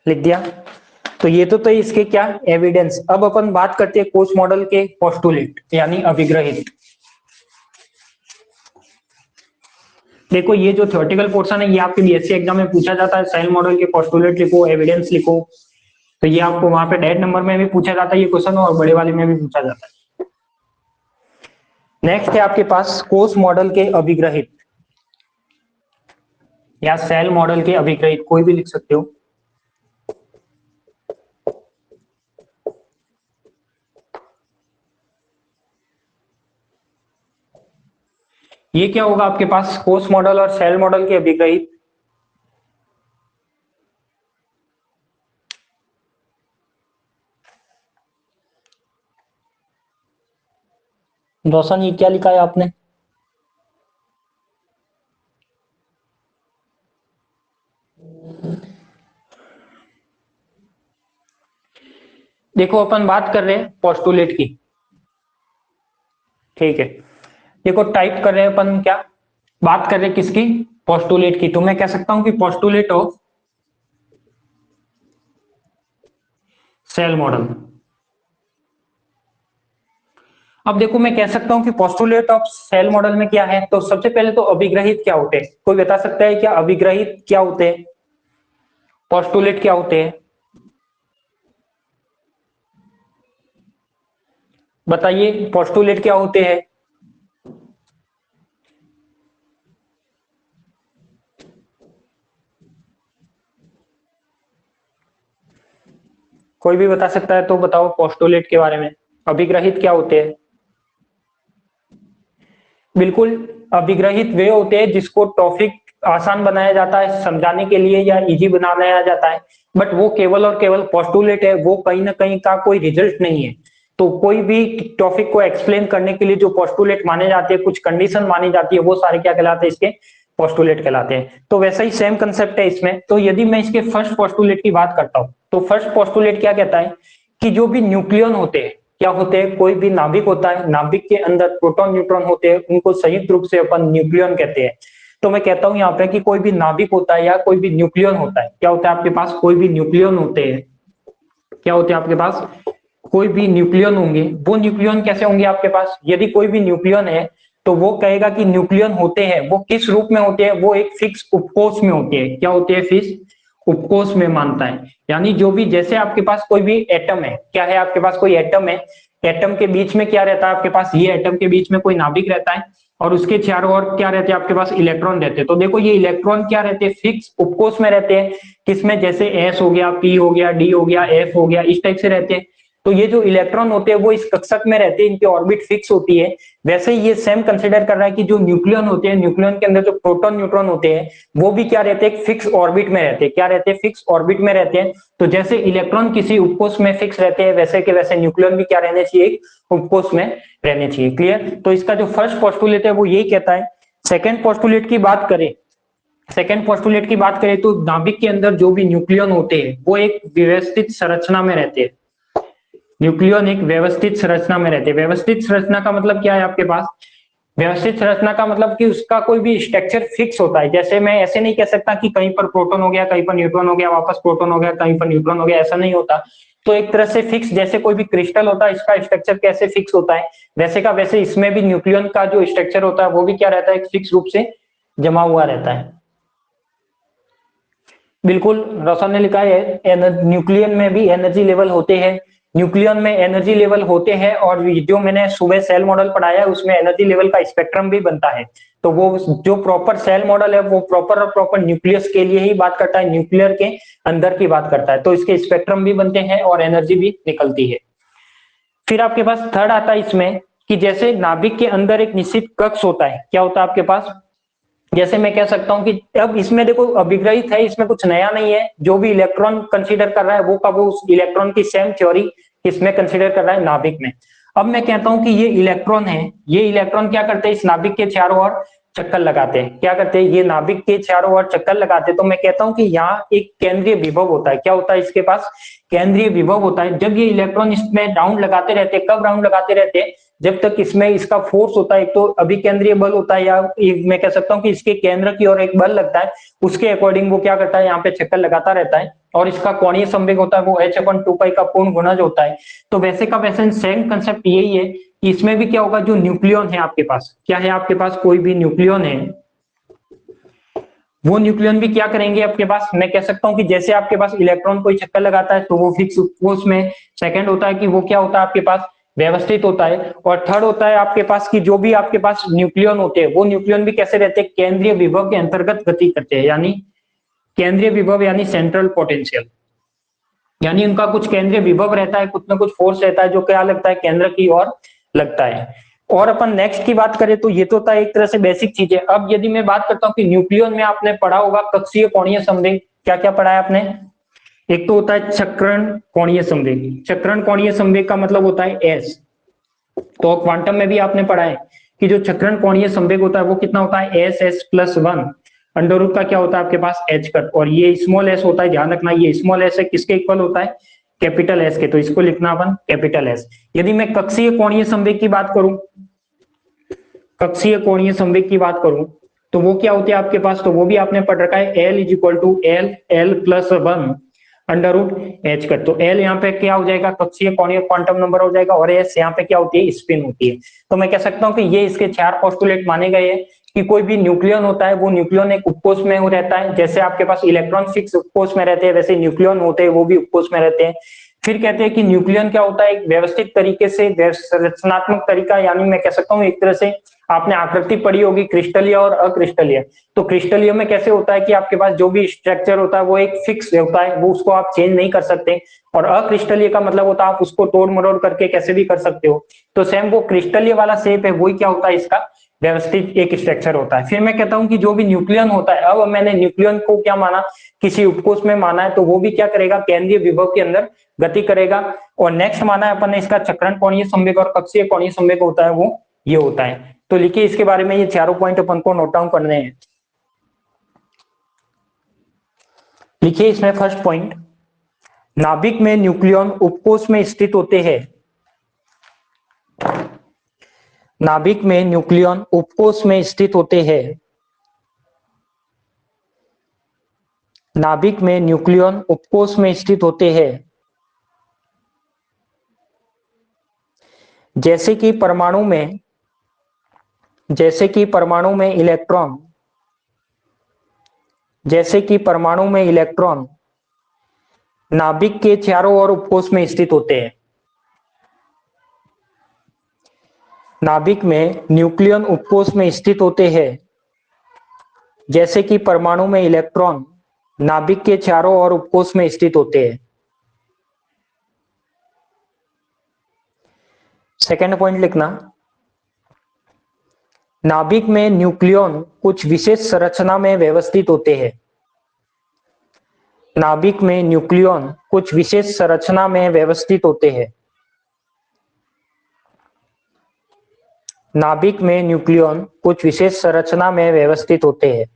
लिख दिया? तो ये तो इसके क्या एविडेंस। अब अपन बात करते हैं कोच मॉडल के पोस्टुलेट यानी अभिग्रहित। देखो ये जो थ्योरेटिकल पोर्शन है ये आपके बीएससी एग्जाम में पूछा जाता है, सेल मॉडल के पोस्टुलेट लिखो, एविडेंस लिखो, तो ये आपको वहां पे डेट नंबर में भी पूछा जाता है ये क्वेश्चन और बड़े वाले में भी पूछा जाता है। नेक्स्ट है आपके पास कोच मॉडल के अभिग्रहित या सेल मॉडल के अभिग्रहित, कोई भी लिख सकते हो। ये क्या होगा आपके पास कोच मॉडल और सेल मॉडल के अभिग्रहित। रोशन ये क्या लिखा है आपने? देखो अपन बात कर रहे हैं पोस्टुलेट की, ठीक है। देखो टाइप कर रहे हैं अपन, क्या बात कर रहे हैं किसकी, पोस्टुलेट की। तो मैं कह सकता हूं कि पोस्टुलेट ऑफ सेल मॉडल। अब देखो मैं कह सकता हूं कि पोस्टुलेट ऑफ सेल मॉडल में क्या है, तो सबसे पहले तो अभिग्रहित क्या होते हैं, कोई बता सकता है क्या अभिग्रहित क्या होते हैं, पोस्टुलेट क्या होते हैं, बताइए पोस्टुलेट क्या होते हैं। कोई भी बता सकता है तो बताओ पोस्टुलेट के बारे में, अभिग्रहित क्या होते हैं। बिल्कुल, अभिग्रहित वे होते हैं जिसको टॉपिक आसान बनाया जाता है समझाने के लिए या इजी बनाया जाता है, बट वो केवल और केवल पोस्टुलेट है, वो कहीं ना कहीं का कोई रिजल्ट नहीं है। तो कोई भी टॉपिक को एक्सप्लेन करने के लिए जो पोस्टुलेट माने जाते हैं, कुछ कंडीशन मानी जाती है, वो सारे क्या कहलाते हैं, इसके पोस्टुलेट कहलाते हैं। तो वैसा ही सेम कंसेप्ट है इसमें। तो यदि मैं इसके फर्स्ट पोस्टुलेट की बात करता हूं, तो फर्स्ट पोस्टुलेट क्या कहता है कि जो भी न्यूक्लियन होते हैं, क्या होते हैं, कोई भी नाभिक होता है, नाभिक के अंदर प्रोटॉन न्यूट्रॉन होते हैं, उनको संयुक्त रूप से अपन न्यूक्लियन कहते हैं। तो मैं कहता हूं यहाँ पे कि कोई भी नाभिक होता है या कोई भी न्यूक्लियन होता है, क्या होता है आपके पास, कोई भी न्यूक्लियन होते हैं, क्या होते हैं आपके पास, कोई भी न्यूक्लियन होंगे। वो न्यूक्लियन कैसे होंगे आपके पास, यदि कोई भी न्यूक्लियन है तो वो कहेगा कि न्यूक्लियन होते हैं, वो किस रूप में होते हैं, वो एक फिक्स उपकोष में होते हैं। क्या होते हैं, फिक्स उपकोष में मानता है। यानी जो भी, जैसे आपके पास कोई भी एटम है, क्या है आपके पास कोई एटम है, एटम के बीच में क्या रहता है आपके पास, ये एटम के बीच में कोई नाभिक रहता है और उसके चारों ओर क्या रहते हैं आपके पास, इलेक्ट्रॉन रहते हैं। तो देखो ये इलेक्ट्रॉन क्या रहते हैं, फिक्स उपकोष में रहते हैं, किसमें, जैसे एस हो गया, पी हो गया, डी हो गया, एफ हो गया, इस टाइप से रहते हैं। तो ये जो इलेक्ट्रॉन होते हैं वो इस कक्षक में रहते हैं, इनकी ऑर्बिट फिक्स होती है। वैसे ही ये सेम कंसिडर कर रहा है कि जो न्यूक्लियन होते हैं, न्यूक्लियन के अंदर जो प्रोटॉन न्यूट्रॉन होते हैं वो भी क्या रहते हैं, फिक्स ऑर्बिट में रहते हैं। क्या रहते हैं, फिक्स ऑर्बिट में रहते हैं। तो जैसे इलेक्ट्रॉन किसी उपकोष में फिक्स रहते हैं, वैसे के वैसे न्यूक्लियन भी क्या रहने चाहिए, एक उपकोष में रहने चाहिए। क्लियर। तो इसका जो फर्स्ट पोस्टुलेट है वो यही कहता है। सेकेंड पोस्टुलेट की बात करें, सेकेंड पोस्टुलेट की बात करें तो नाभिक के अंदर जो भी न्यूक्लियन होते हैं वो एक व्यवस्थित संरचना में रहते हैं। न्यूक्लियन एक व्यवस्थित संरचना में रहते हैं। व्यवस्थित संरचना का मतलब क्या है आपके पास, व्यवस्थित संरचना का मतलब कि उसका कोई भी स्ट्रक्चर फिक्स होता है। जैसे मैं ऐसे नहीं कह सकता कि कहीं पर प्रोटॉन हो गया, कहीं पर न्यूट्रॉन हो गया, वापस प्रोटॉन हो गया, कहीं पर न्यूट्रॉन हो गया, ऐसा नहीं होता। तो एक तरह से फिक्स, जैसे कोई भी क्रिस्टल होता है इसका स्ट्रक्चर कैसे फिक्स होता है, वैसे का वैसे इसमें भी न्यूक्लियन का जो स्ट्रक्चर होता है वो भी क्या रहता है, फिक्स रूप से जमा हुआ रहता है। बिल्कुल, रोशन ने लिखा है न्यूक्लियन में भी एनर्जी लेवल होते हैं। न्यूक्लियन में एनर्जी लेवल होते हैं, और जो मैंने सुबह सेल मॉडल पढ़ाया है उसमें एनर्जी लेवल का स्पेक्ट्रम भी बनता है। तो वो जो प्रॉपर सेल मॉडल है वो प्रॉपर न्यूक्लियस के लिए ही बात करता है, न्यूक्लियर के अंदर की बात करता है। तो इसके स्पेक्ट्रम भी बनते हैं और एनर्जी भी निकलती है। फिर आपके पास थर्ड आता है इसमें कि जैसे नाभिक के अंदर एक निश्चित कक्ष होता है, क्या होता है आपके पास, जैसे मैं कह सकता हूं कि अब इसमें देखो अभिग्रहित है, इसमें कुछ नया नहीं है। जो भी इलेक्ट्रॉन कंसीडर कर रहा है वो का वो उस इलेक्ट्रॉन की सेम थ्योरी इसमें कंसीडर कर रहा है नाभिक में। अब मैं कहता हूं कि ये इलेक्ट्रॉन है, ये इलेक्ट्रॉन क्या करते हैं, इस नाभिक के चारों ओर चक्कर लगाते हैं। क्या करते हैं, ये नाभिक के चारों ओर चक्कर लगाते हैं। तो मैं कहता हूं कि यहाँ एक केंद्रीय विभव होता है। क्या होता है इसके पास, केंद्रीय विभव होता है। जब ये इलेक्ट्रॉन इसमें राउंड लगाते रहते हैं, कब राउंड लगाते रहते हैं, जब तक इसमें इसका फोर्स होता है, एक तो अभिकेंद्रीय बल होता है, या मैं कह सकता हूं कि इसके केंद्र की ओर एक बल लगता है, उसके अकॉर्डिंग वो क्या करता है, यहाँ पे चक्कर लगाता रहता है। और इसका कोणीय संवेग होता है वो h/2π का पूर्ण गुणज होता है। तो वैसे का वैसे सेम कंसेप्ट यही है कि इसमें भी क्या होगा, जो न्यूक्लियन है आपके पास, क्या है आपके पास, कोई भी न्यूक्लियन है, वो न्यूक्लियन भी क्या करेंगे आपके पास, मैं कह सकता हूं कि जैसे आपके पास इलेक्ट्रॉन कोई चक्कर लगाता है तो वो फिक्स, वो उसमें सेकंड होता है कि वो क्या होता है आपके पास, व्यवस्थित होता है। और थर्ड होता है आपके पास कि जो भी आपके पास न्यूक्लियन होते हैं वो न्यूक्लियन भी कैसे रहते हैं, केंद्रीय विभव के अंतर्गत गति करते हैं। यानी केंद्रीय विभव यानी सेंट्रल पोटेंशियल, यानी उनका कुछ केंद्रीय विभव रहता है, कुछ ना कुछ फोर्स रहता है जो क्या लगता है, केंद्र की ओर लगता है। और अपन नेक्स्ट की बात करें तो ये तो था एक तरह से बेसिक चीजें। अब यदि मैं बात करता हूँ कि न्यूक्लियन में आपने पढ़ा होगा कक्षीय कोणीय संवेग, क्या क्या पढ़ा है आपने, एक तो होता है चक्रण कोणीय संवेग। चक्रण कोणीय संवेग का मतलब होता है एस। तो क्वांटम में भी आपने पढ़ा है कि जो चक्रण कोणीय संवेग होता है वो कितना होता है, एस+1 अंडर रूट का क्या होता है आपके पास एच कट, और ये स्मॉल एस होता है, ध्यान रखना ये स्मॉल एस है किसके इक्वल होता है, कैपिटल एस के। तो इसको लिखना अपन कैपिटल एस। यदि मैं कक्षीय कोणीय संवेग की बात करूं, कक्षीय कोणीय संवेग की बात करूं तो वो क्या होते हैं आपके पास, तो वो भी आपने पढ़ रखा है, L=L+1 under root H cut. तो एल यहाँ पे क्या हो जाएगा, कक्षीय कोणीय क्वांटम नंबर हो जाएगा, और एस यहाँ पे क्या होती है, स्पिन होती है। तो मैं कह सकता हूँ कि ये इसके 4 पोस्टुलेट माने गए हैं कि कोई भी न्यूक्लियन होता है वो न्यूक्लियन एक उपकोष में हो रहता है। जैसे आपके पास इलेक्ट्रॉन फिक्स उपकोष में रहते हैं, वैसे न्यूक्लियन होते हैं वो भी उपकोष में रहते हैं। फिर कहते हैं कि न्यूक्लियन क्या होता है, एक व्यवस्थित तरीके से संरचनात्मक तरीका, यानी मैं कह सकता हूँ एक तरह से आपने आकृति पढ़ी होगी क्रिस्टलीय और अक्रिस्टलीय। तो क्रिस्टलीय में कैसे होता है कि आपके पास जो भी स्ट्रक्चर होता है वो एक फिक्स होता है, वो उसको आप चेंज नहीं कर सकते। और अक्रिस्टलीय का मतलब होता है आप उसको तोड़ मरोड़ करके कैसे भी कर सकते हो। तो सेम वो क्रिस्टलीय वाला शेप है, वही क्या होता है, इसका व्यवस्थित एक स्ट्रक्चर होता है। फिर मैं कहता हूं कि जो भी न्यूक्लियन होता है, अब मैंने न्यूक्लियन को क्या माना, किसी उपकोष में माना है, तो वो भी क्या करेगा, केंद्रीय विभव के अंदर गति करेगा। और नेक्स्ट माना है अपन ने इसका चक्रण कोणीय संवेग और कक्षीय कोणीय संवेग होता है वो ये होता है। तो लिखिए इसके बारे में, ये चारों पॉइंट अपन को नोट डाउन करने हैं। लिखिए इसमें फर्स्ट पॉइंट, नाभिक में न्यूक्लियन उपकोष में स्थित होते हैं। नाभिक में न्यूक्लियन उपकोष में स्थित होते हैं। नाभिक में न्यूक्लियन उपकोष में स्थित होते हैं। जैसे कि परमाणु में, जैसे कि परमाणु में इलेक्ट्रॉन, जैसे कि परमाणु में इलेक्ट्रॉन नाभिक के चारों ओर उपकोष में स्थित होते हैं। नाभिक में न्यूक्लियन उपकोष में स्थित होते हैं। जैसे कि परमाणु में इलेक्ट्रॉन नाभिक के चारों ओर उपकोष में स्थित होते हैं। सेकेंड पॉइंट लिखना, नाभिक में न्यूक्लियन कुछ विशेष संरचना में व्यवस्थित होते हैं। नाभिक में न्यूक्लियन कुछ विशेष संरचना में व्यवस्थित होते हैं। नाभिक में न्यूक्लियन कुछ विशेष संरचना में व्यवस्थित होते हैं।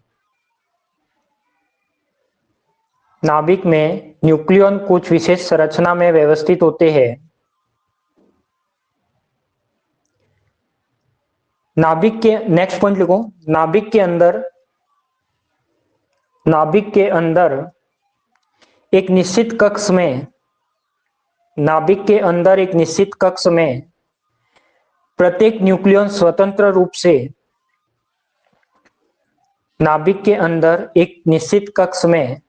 नाभिक में न्यूक्लियन कुछ विशेष संरचना में व्यवस्थित होते हैं। नाभिक के नेक्स्ट पॉइंट लिखो, नाभिक के अंदर एक निश्चित कक्ष में, नाभिक के अंदर एक निश्चित कक्ष में प्रत्येक न्यूक्लियन स्वतंत्र रूप से, नाभिक के अंदर एक निश्चित कक्ष में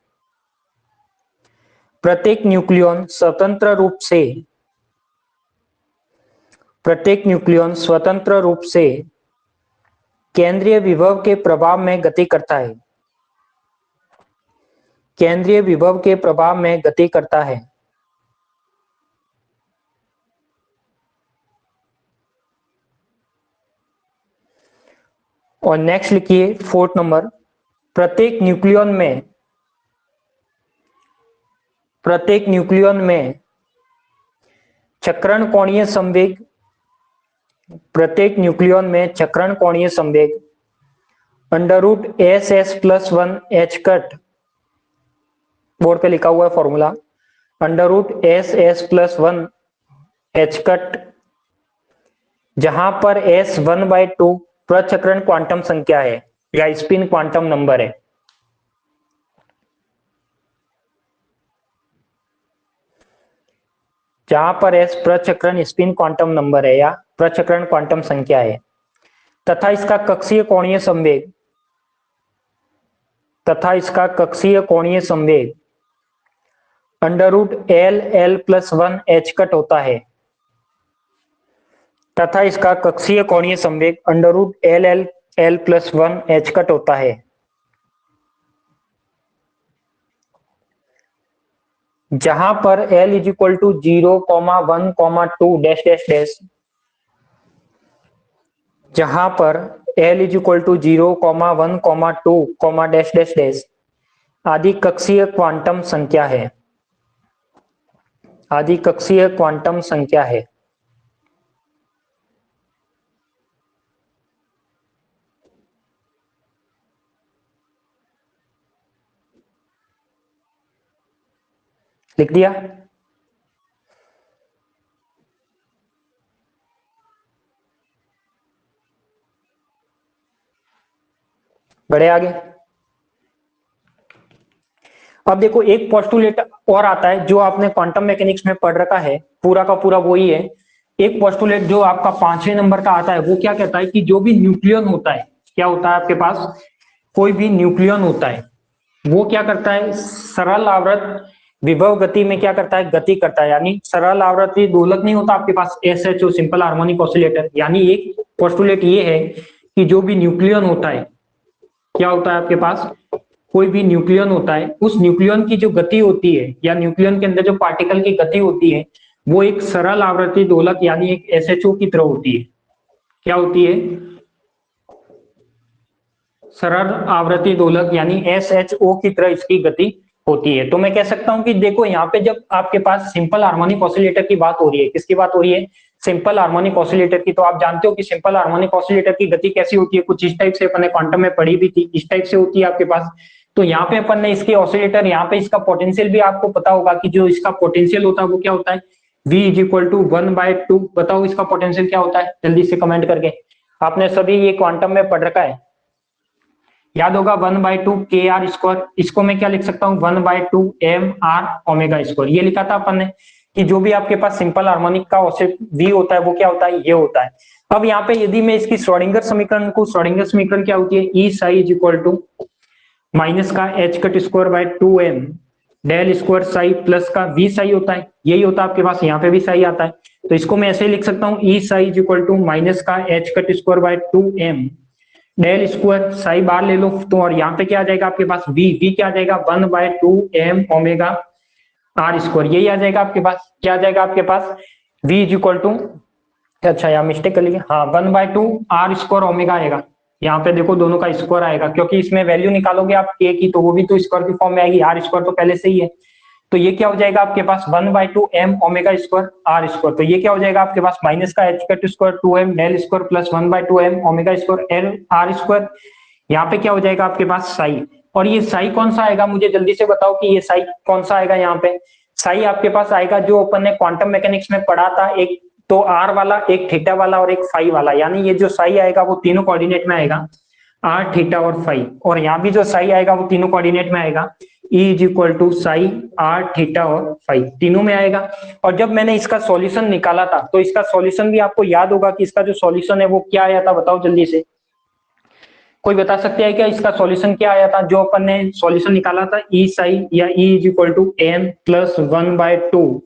प्रत्येक न्यूक्लियन स्वतंत्र रूप से, प्रत्येक न्यूक्लियन स्वतंत्र रूप से केंद्रीय विभव के प्रभाव में गति करता है। केंद्रीय विभव के प्रभाव में गति करता है। और नेक्स्ट लिखिए फोर्थ नंबर, प्रत्येक न्यूक्लियन में चक्रण कोणीय संवेग, प्रत्येक न्यूक्लियन में चक्रण कोणीय संवेग √SS+1 h कट, बोर्ड पे लिखा हुआ है फॉर्मूला, √SS+1 h कट, जहां पर S 1/2 प्रचक्रण क्वांटम संख्या है या स्पिन क्वांटम नंबर है। जहां पर S प्रचक्रण स्पिन क्वांटम नंबर है या प्रचक्रण क्वांटम संख्या है, तथा इसका कक्षीय कोणीय संवेग, √LL+1 h कट होता है, तथा इसका कक्षीय कोणीय संवेग √LL+1 h कट होता है। जहां पर L = 0, 1, 2 डैश डैश डैश, जहां पर L = 0, 1, 2 डैश डैश डैश आदि कक्षीय क्वांटम संख्या है, आदि कक्षीय क्वांटम संख्या है। लिख दिया? बढ़े आगे। अब देखो एक पोस्टुलेट और आता है जो आपने क्वांटम मैकेनिक्स में पढ़ रखा है, पूरा का पूरा वही है। एक पोस्टुलेट जो आपका 5वें नंबर का आता है, वो क्या कहता है कि जो भी न्यूक्लियन होता है, क्या होता है आपके पास, कोई भी न्यूक्लियन होता है, वो क्या करता है, सरल आवर्त विभव गति में क्या करता है, गति करता है। यानी सरल आवर्ती दोलक नहीं होता आपके पास, SHO सिंपल हार्मोनिक ऑसिलेटर। यानी एक पोस्टुलेट ये है कि जो भी न्यूक्लियन होता है, क्या होता है आपके पास, कोई भी न्यूक्लियन होता है, उस न्यूक्लियन की जो गति होती है या न्यूक्लियन के अंदर जो पार्टिकल की गति होती है, वो एक सरल आवर्ती दोलक यानी एक SHO की तरह होती है। क्या होती है, सरल आवर्ती दोलक यानी SHO की तरह इसकी गति होती है। तो मैं कह सकता हूं कि देखो यहाँ पे जब आपके पास सिंपल हार्मोनिक ऑसिलेटर की बात हो रही है, किसकी बात हो रही है, सिंपल हार्मोनिक ऑसिलेटर की, तो आप जानते हो कि सिंपल हार्मोनिक ऑसिलेटर की गति कैसी होती है, कुछ इस टाइप से, अपन ने क्वांटम में पढ़ी भी थी, इस टाइप से होती है आपके पास। तो यहाँ पे अपन ने इसके ऑसिलेटर, यहाँ पे इसका पोटेंशियल भी आपको पता होगा कि जो इसका पोटेंशियल होता है वो क्या होता है, V = 1/2। बताओ इसका पोटेंशियल क्या होता है, जल्दी से कमेंट करके। आपने सभी ये क्वांटम में पढ़ रखा है, याद होगा 1/2 kr²। इसको मैं क्या लिख सकता हूँ, 1/2 mr⍵²। ये लिखा था अपन ने कि जो भी आपके पास सिंपल हार्मोनिक का V होता है वो क्या होता है, ये होता है। अब यहाँ पे यदि मैं इसकी श्रोडिंगर समीकरण को, श्रोडिंगर समीकरण क्या होती है, E psi = माइनस का h²/2m del square psi plus का V psi होता है, यही होता है आपके पास, यहाँ पे भी psi आता है। तो इसको मैं ऐसे लिख सकता हूँ, E psi = माइनस का h²/2m डेल स्क्वायर साई बार ले लो तो, और यहाँ पे क्या आ जाएगा आपके पास, V क्या आ जाएगा, 1/2 mω r²। यही आ जाएगा आपके पास, क्या आ जाएगा आपके पास, V = अच्छा यहाँ मिस्टेक कर ली, हाँ 1/2 r² ओमेगा आएगा। यहाँ पे देखो दोनों का स्क्वायर आएगा, क्योंकि इसमें वैल्यू निकालोगे आप k की तो वो भी तो स्क्वायर की फॉर्म में आएगी, r² तो पहले से ही है। तो ये क्या हो जाएगा आपके पास 1/2 m ओमेगा स्क्वायर r²। तो ये क्या हो जाएगा आपके पास माइनस का h cut square 2m del square plus 1/2 m omega square l r²। यहाँ पे क्या हो जाएगा आपके पास साई। और ये साई कौन सा आएगा, मुझे जल्दी से बताओ कि ये साई कौन सा आएगा। यहाँ पे साई आपके पास आएगा जो अपन ने क्वांटम मैकेनिक्स में पढ़ा था, एक तो आर वाला, एक थीटा वाला और एक फाई वाला। यानी ये जो साई आएगा वो तीनों कोऑर्डिनेट में आएगा, आर थीटा और फाई। और यहाँ भी जो साई आएगा वो तीनों कोऑर्डिनेट में आएगा, E is equal to psi R theta और फाई, तीनों में आएगा। और जब मैंने इसका सॉल्यूशन निकाला था तो इसका सॉल्यूशन भी आपको याद होगा कि इसका जो सॉल्यूशन है वो क्या आया था, बताओ जल्दी से। कोई बता सकते हैं क्या इसका सॉल्यूशन क्या आया था जो अपन ने सॉल्यूशन निकाला था, ई साई या E is equal to m plus 1/2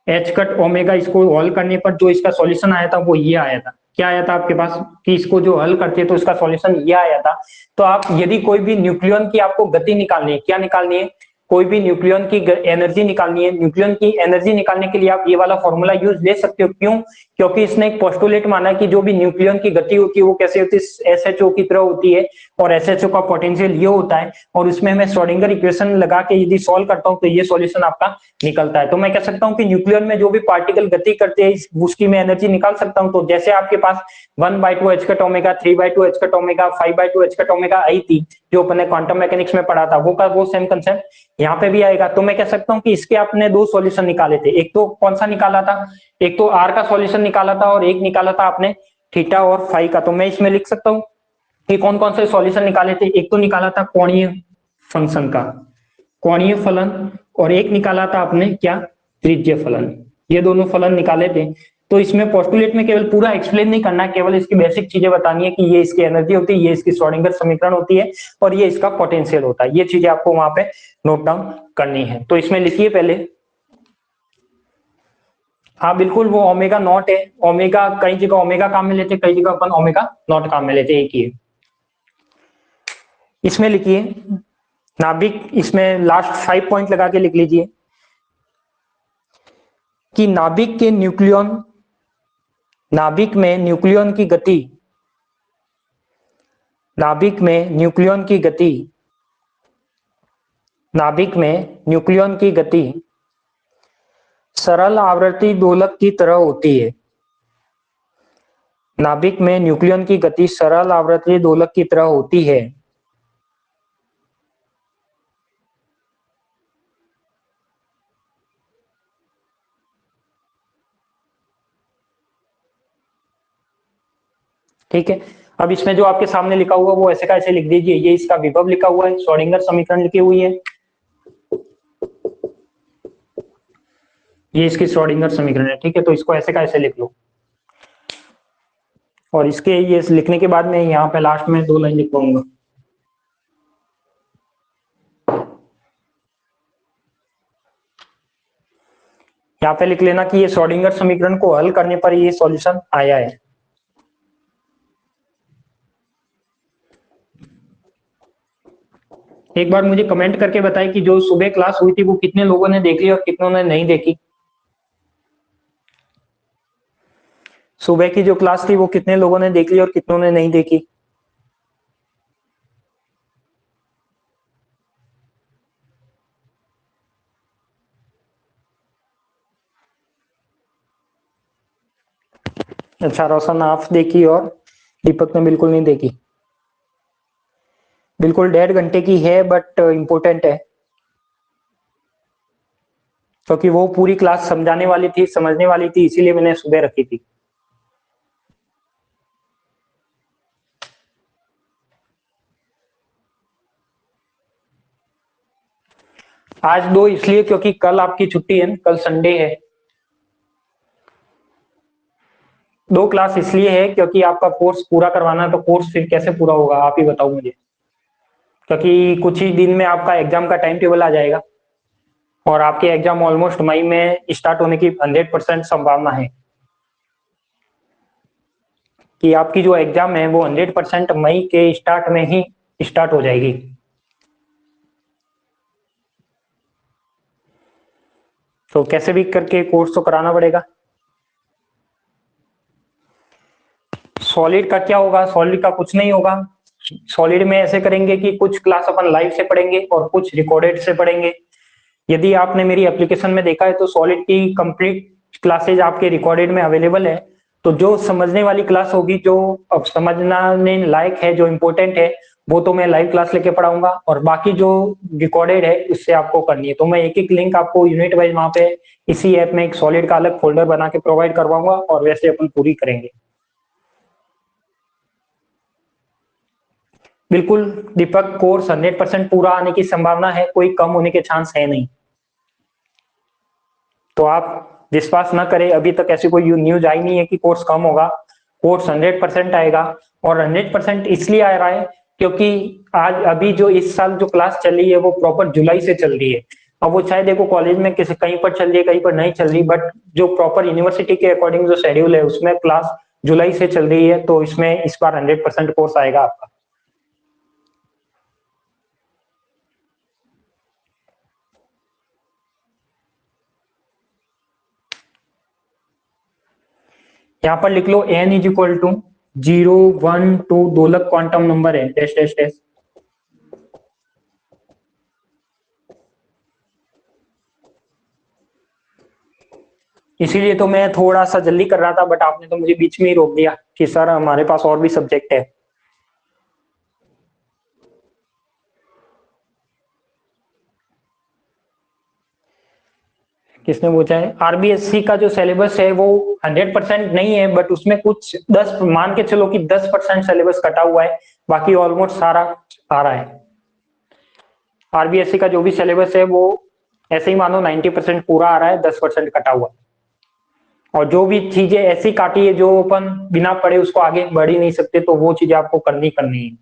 H cut omega. इसको हल करने पर जो इसका सॉल्यूशन आया था वो ये आया था। क्या आया था आपके पास कि इसको जो हल करते तो इसका सॉल्यूशन ये आया था। तो आप यदि कोई भी न्यूक्लियन की आपको गति निकालनी है, क्या निकालनी है, कोई भी न्यूक्लियन की एनर्जी निकालनी है, न्यूक्लियन की एनर्जी निकालने के लिए आप ये वाला फॉर्मूला यूज ले सकते हो। क्यों? क्योंकि इसने एक पोस्टुलेट माना कि जो भी न्यूक्लियन की गति होती है वो कैसे होती है, SHO की तरह होती है। और SHO का पोटेंशियल ये होता है, और उसमें मैं श्रोडिंगर इक्वेशन लगा के यदि सॉल्व करता हूं तो ये सॉल्यूशन आपका निकलता है। तो मैं कह सकता हूं कि न्यूक्लियन में जो भी पार्टिकल गति करते हैं उसकी मैं एनर्जी निकाल सकता हूं। तो जैसे आपके पास 1/2 h cut omega, 3/2 h cut omega, 5/2 h cut omega आई थी जो अपने क्वांटम मैकेनिक्स में पढ़ा था, वो का वो सेम कंसेप्ट यहाँ पे भी आएगा। तो मैं कह सकता हूँ कि इसके आपने दो सॉल्यूशन निकाले थे, एक तो कौन सा निकाला था, एक तो आर का सॉल्यूशन निकाला था और एक निकाला था आपने थीटा और फाई का। तो मैं इसमें लिख सकता हूँ कि कौन कौन से सॉल्यूशन निकाले थे। एक तो निकाला था कोणीय फंक्शन का, कोणीय फलन, और एक निकाला था आपने क्या, त्रिज्य फलन। ये दोनों फलन निकाले थे। तो इसमें पोस्टुलेट में केवल पूरा एक्सप्लेन नहीं करना है, केवल इसकी बेसिक चीजें बतानी है कि ये इसकी एनर्जी होती है, ये इसकी श्रोडिंगर समीकरण होती है और ये इसका पोटेंशियल होता है। ये चीजें आपको वहां पे नोट डाउन करनी है। तो इसमें लिखिए पहले, हाँ बिल्कुल वो ओमेगा नॉट है। ओमेगा कई जगह ओमेगा काम में लेते, कई जगह अपन ओमेगा नॉट काम में लेते, एक ही है। इसमें लिखिए नाभिक, इसमें लास्ट 5 पॉइंट लगा के लिख लीजिए कि नाभिक के न्यूक्लियन, नाभिक में न्यूक्लियन की गति, नाभिक में न्यूक्लियन की गति, नाभिक में न्यूक्लियन की गति सरल आवर्ती दोलक की तरह होती है। नाभिक में न्यूक्लियन की गति सरल आवर्ती दोलक की तरह होती है। ठीक है, अब इसमें जो आपके सामने लिखा हुआ वो ऐसे का ऐसे लिख दीजिए। ये इसका विभव लिखा हुआ है, श्रोडिंगर समीकरण लिखी हुई है, ये इसकी श्रोडिंगर समीकरण है। ठीक है, तो इसको ऐसे का ऐसे लिख लो। और इसके ये लिखने के बाद मैं यहाँ पे लास्ट में 2 लाइन लिख पाऊंगा। यहाँ पे लिख लेना कि ये श्रोडिंगर समीकरण को हल करने पर ये सॉल्यूशन आया है। एक बार मुझे कमेंट करके बताएं कि जो सुबह क्लास हुई थी वो कितने लोगों ने देखी और कितनों ने नहीं देखी। सुबह की जो क्लास थी वो कितने लोगों ने देख ली और कितनों ने नहीं देखी। अच्छा रोशन आप देखी और दीपक ने बिल्कुल नहीं देखी। बिल्कुल 1.5 घंटे की है बट इम्पोर्टेंट है, क्योंकि वो पूरी क्लास समझाने वाली थी, समझने वाली थी, इसीलिए मैंने सुबह रखी थी। आज 2 इसलिए क्योंकि कल आपकी छुट्टी है, कल संडे है। 2 क्लास इसलिए है क्योंकि आपका कोर्स पूरा करवाना है, तो कोर्स फिर कैसे पूरा होगा आप ही बताओ मुझे। क्योंकि कुछ ही दिन में आपका एग्जाम का टाइम टेबल आ जाएगा और आपके एग्जाम ऑलमोस्ट मई में स्टार्ट होने की 100% संभावना है कि आपकी जो एग्जाम है वो 100% मई के स्टार्ट में ही स्टार्ट हो जाएगी। तो कैसे भी करके कोर्स तो कराना पड़ेगा। सॉलिड का क्या होगा, सॉलिड का कुछ नहीं होगा। सॉलिड में ऐसे करेंगे कि कुछ क्लास अपन लाइव से पढ़ेंगे और कुछ रिकॉर्डेड से पढ़ेंगे। यदि आपने मेरी एप्लीकेशन में देखा है तो सॉलिड की कंप्लीट क्लासेज आपके रिकॉर्डेड में अवेलेबल है। तो जो समझने वाली क्लास होगी, जो अब समझने लायक है, जो इम्पोर्टेंट है, वो तो मैं लाइव क्लास लेके पढ़ाऊंगा, और बाकी जो रिकॉर्डेड है उससे आपको करनी है। तो मैं एक एक लिंक आपको यूनिट वाइज वहां पे इसी ऐप में एक सॉलिड का अलग फोल्डर बना के प्रोवाइड करवाऊंगा, और वैसे अपन पूरी करेंगे। बिल्कुल दीपक, कोर्स 100% पूरा आने की संभावना है, कोई कम होने के चांस है नहीं। तो आप विश्वास न करें, अभी तक ऐसी कोई न्यूज आई नहीं है कि कोर्स कम होगा। कोर्स 100% आएगा, और 100% इसलिए आ रहा है क्योंकि आज अभी जो इस साल जो क्लास चल रही है वो प्रॉपर जुलाई से चल रही है। अब वो चाहे देखो कॉलेज में किसी कहीं पर चल रही है, कहीं पर नहीं चल रही, बट जो प्रॉपर यूनिवर्सिटी के अकॉर्डिंग जो शेड्यूल है उसमें क्लास जुलाई से चल रही है, तो इसमें इस बार 100% कोर्स आएगा आपका। यहाँ पर लिख लो n इज इक्वल टू 0 1 2, दोलक क्वांटम नंबर है, डैश डैश डैश। इसीलिए तो मैं थोड़ा सा जल्दी कर रहा था, बट आपने तो मुझे बीच में ही रोक दिया कि सर हमारे पास और भी सब्जेक्ट है। किसने पूछा है? आरबीएससी का जो सिलेबस है वो 100% नहीं है, बट उसमें कुछ 10 मान के चलो कि 10% सिलेबस कटा हुआ है, बाकी ऑलमोस्ट सारा आ रहा है। आरबीएससी का जो भी सिलेबस है वो ऐसे ही मानो 90% पूरा आ रहा है, 10% कटा हुआ। और जो भी चीजें ऐसी काटी है जो अपन बिना पढ़े उसको आगे बढ़ ही नहीं सकते, तो वो चीजें आपको करनी करनी है।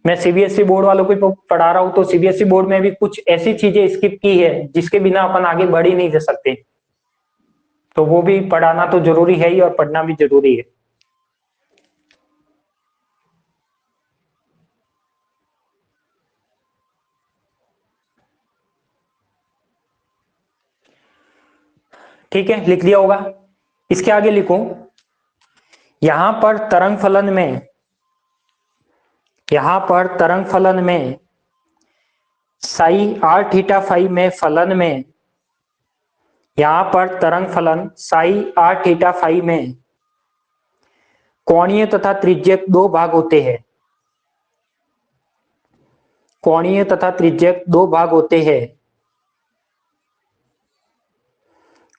मैं सीबीएसई बोर्ड वालों को पढ़ा रहा हूँ, तो सीबीएसई बोर्ड में भी कुछ ऐसी चीजें स्किप की है जिसके बिना अपन आगे बढ़ ही नहीं जा सकते, तो वो भी पढ़ाना तो जरूरी है ही, और पढ़ना भी जरूरी है। ठीक है, लिख दिया होगा। इसके आगे लिखो, यहां पर तरंग फलन में, यहां पर तरंग फलन में साई आर थीटा फाई में फलन में, यहां पर तरंग फलन साई आर थीटा फाई में कोणीय तथा त्रिज्यक दो भाग होते हैं। कोणीय तथा त्रिज्यक दो भाग होते हैं।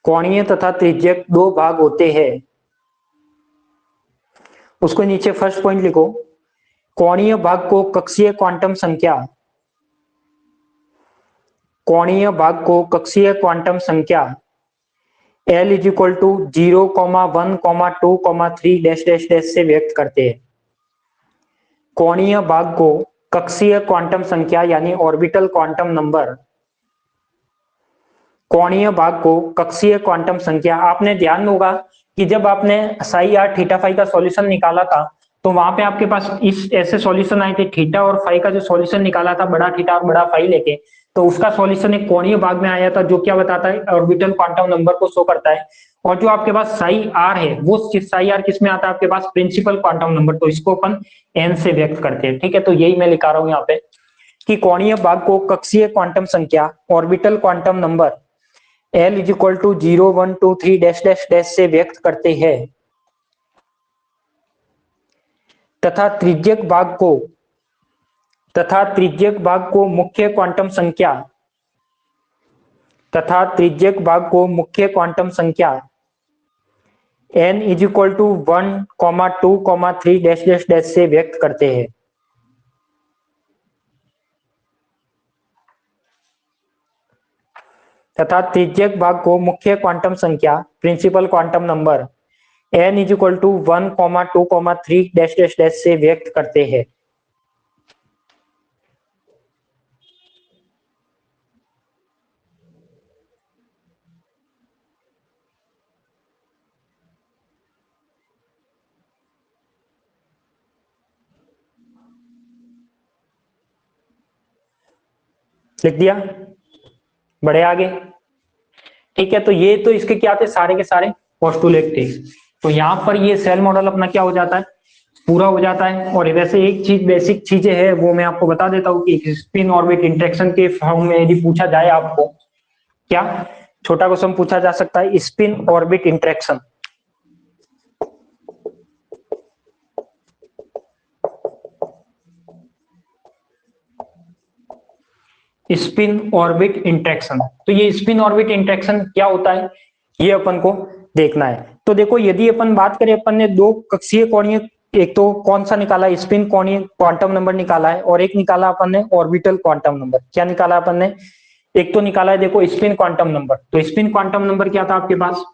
कोणीय तथा त्रिज्यक दो भाग होते हैं। उसको नीचे फर्स्ट पॉइंट लिखो, कोणीय भाग को कक्षीय क्वांटम संख्या, कोणीय भाग को कक्षीय क्वांटम संख्या L is equal to 0, 1, 2, 3 dash dash dash से व्यक्त करते हैं। कोणीय भाग को कक्षीय क्वांटम संख्या यानी ऑर्बिटल क्वांटम नंबर, कोणीय भाग को कक्षीय क्वांटम संख्या। आपने ध्यान होगा कि जब आपने साई आर थीटा फाई का सॉल्यूशन निकाला था, तो वहां पे आपके पास इस ऐसे सॉल्यूशन आए थे, थीटा और फाई का जो सॉल्यूशन निकाला था बड़ा थीटा और बड़ा फाई लेके, तो उसका सॉल्यूशन एक कोणीय भाग में आया था, जो क्या बताता है, ऑर्बिटल क्वांटम नंबर को शो करता है। और जो आपके पास साई आर है, वो साई आर किस में आता है आपके पास, प्रिंसिपल क्वांटम नंबर, तो इसको अपन एन से व्यक्त करते हैं। ठीक है, तो यही मैं लिखा रहा हूं यहाँ पे कि कोणीय भाग को कक्षीय क्वांटम संख्या orbital quantum number L is equal to 0, 1, 2, 3 dash dash dash से व्यक्त करते हैं, तथा त्रिज्यक भाग को, तथा त्रिज्यक भाग को मुख्य क्वांटम संख्या, तथा त्रिज्यक भाग को मुख्य क्वांटम संख्या n is equal to 1, 2, 3 dash dash dash से व्यक्त करते हैं। तथा त्रिज्यक भाग को मुख्य क्वांटम संख्या principal quantum number n is equal to 1, 2, 3 dash dash dash से व्यक्त करते हैं। लिख दिया, बढ़े आगे। ठीक है, तो ये तो इसके क्या थे, सारे के सारे पोस्टुलेट थे। तो यहाँ पर ये सेल मॉडल अपना क्या हो जाता है, पूरा हो जाता है। और वैसे एक चीज बेसिक चीजें है वो मैं आपको बता देता हूँ कि स्पिन ऑर्बिट इंटरेक्शन के फॉर्म में यदि पूछा जाए आपको, क्या छोटा क्वेश्चन पूछा जा सकता है, spin orbit interaction. Spin orbit interaction, तो ये स्पिन ऑर्बिट इंटरेक्शन क्या होता है ये अपन को देखना है। तो देखो यदि अपन बात करें, अपन ने दो कक्षीय कोणीय, एक तो कौन सा निकाला, स्पिन कोणीय क्वांटम नंबर निकाला है, और एक निकाला अपन ने ऑर्बिटल क्वांटम नंबर। क्या निकाला अपन ने, एक तो निकाला है देखो स्पिन क्वांटम नंबर। तो स्पिन क्वांटम नंबर क्या था आपके पास,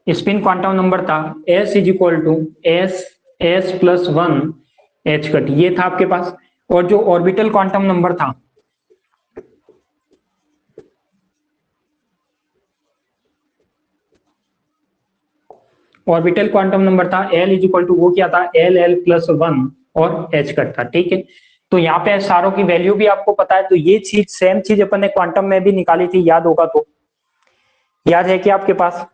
स्पिन क्वांटम नंबर था s is equal to S plus one H cut, ये था आपके पास। और जो ऑर्बिटल क्वांटम नंबर था, ऑर्बिटल क्वांटम नंबर था एल इज इक्वल टू, वो क्या था एल प्लस वन और एच कट था, ठीक है। तो यहाँ पे सारों की वैल्यू भी आपको पता है, तो ये चीज सेम चीज अपन ने क्वांटम में भी निकाली थी, याद होगा तो, याद है क्या आपके पास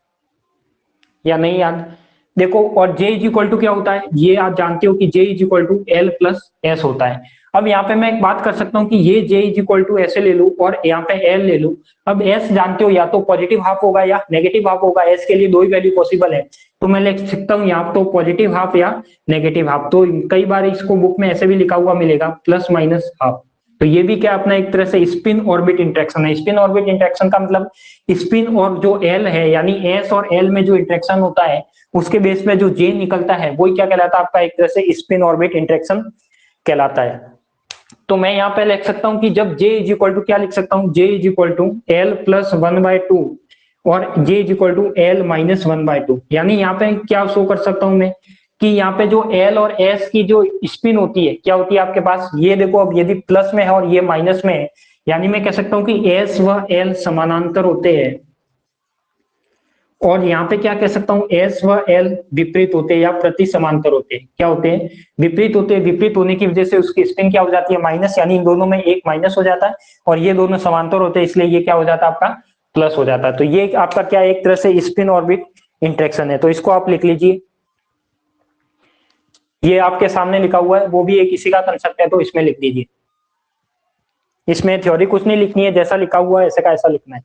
या नहीं याद। देखो और J इज इक्वल टू क्या होता है, ये आप जानते हो कि J is equal to L plus S होता है। अब यहाँ पे मैं एक बात कर सकता हूँ कि ये J इज इक्वल टू ऐसे ले लूँ और यहाँ पे L ले लूँ। अब S जानते हो या तो पॉजिटिव हाफ होगा या नेगेटिव हाफ होगा, S के लिए दो ही वैल्यू पॉसिबल है। तो मैं लिख सकता हूँ यहाँ तो पॉजिटिव हाफ या नेगेटिव हाफ। तो कई बार इसको बुक में ऐसे भी लिखा हुआ मिलेगा प्लस माइनस हाफ। तो ये भी क्या अपना एक तरह से स्पिन ऑर्बिट इंटरेक्शन है। स्पिन ऑर्बिट इंटरेक्शन का मतलब स्पिन और जो एल है यानी एस और एल में जो इंटरेक्शन होता है उसके बेस में जो जे निकलता है वही क्या कहलाता है आपका एक तरह से स्पिन ऑर्बिट इंटरेक्शन कहलाता है। तो मैं यहाँ पे लिख सकता हूँ कि जब जे इज इक्वल टू, क्या लिख सकता हूँ, J is equal to L plus one by two और J is equal to L minus one by two. यानी यहाँ पे क्या शो कर सकता हूँ मैं कि यहाँ पे जो एल और एस की जो स्पिन होती है क्या होती है आपके पास, ये देखो अब यदि प्लस में है और ये माइनस में है, यानी मैं कह सकता हूँ कि एस व एल समानांतर होते हैं। और यहाँ पे क्या कह सकता हूँ, एस व एल विपरीत होते हैं या प्रति समांतर होते हैं। क्या होते हैं, विपरीत होते हैं। विपरीत होने की वजह से उसकी स्पिन क्या हो जाती है, माइनस, यानी इन दोनों में एक माइनस हो जाता है और ये दोनों समांतर होते हैं, इसलिए ये क्या हो जाता है आपका प्लस हो जाता है। तो ये आपका क्या एक तरह से स्पिन ऑर्बिट इंटरेक्शन है। तो इसको आप लिख लीजिए, ये आपके सामने लिखा हुआ है, वो भी एक इसी का कंसेप्ट है, तो इसमें लिख दीजिए। इसमें थ्योरी कुछ नहीं लिखनी है, जैसा लिखा हुआ है ऐसे का ऐसा लिखना है।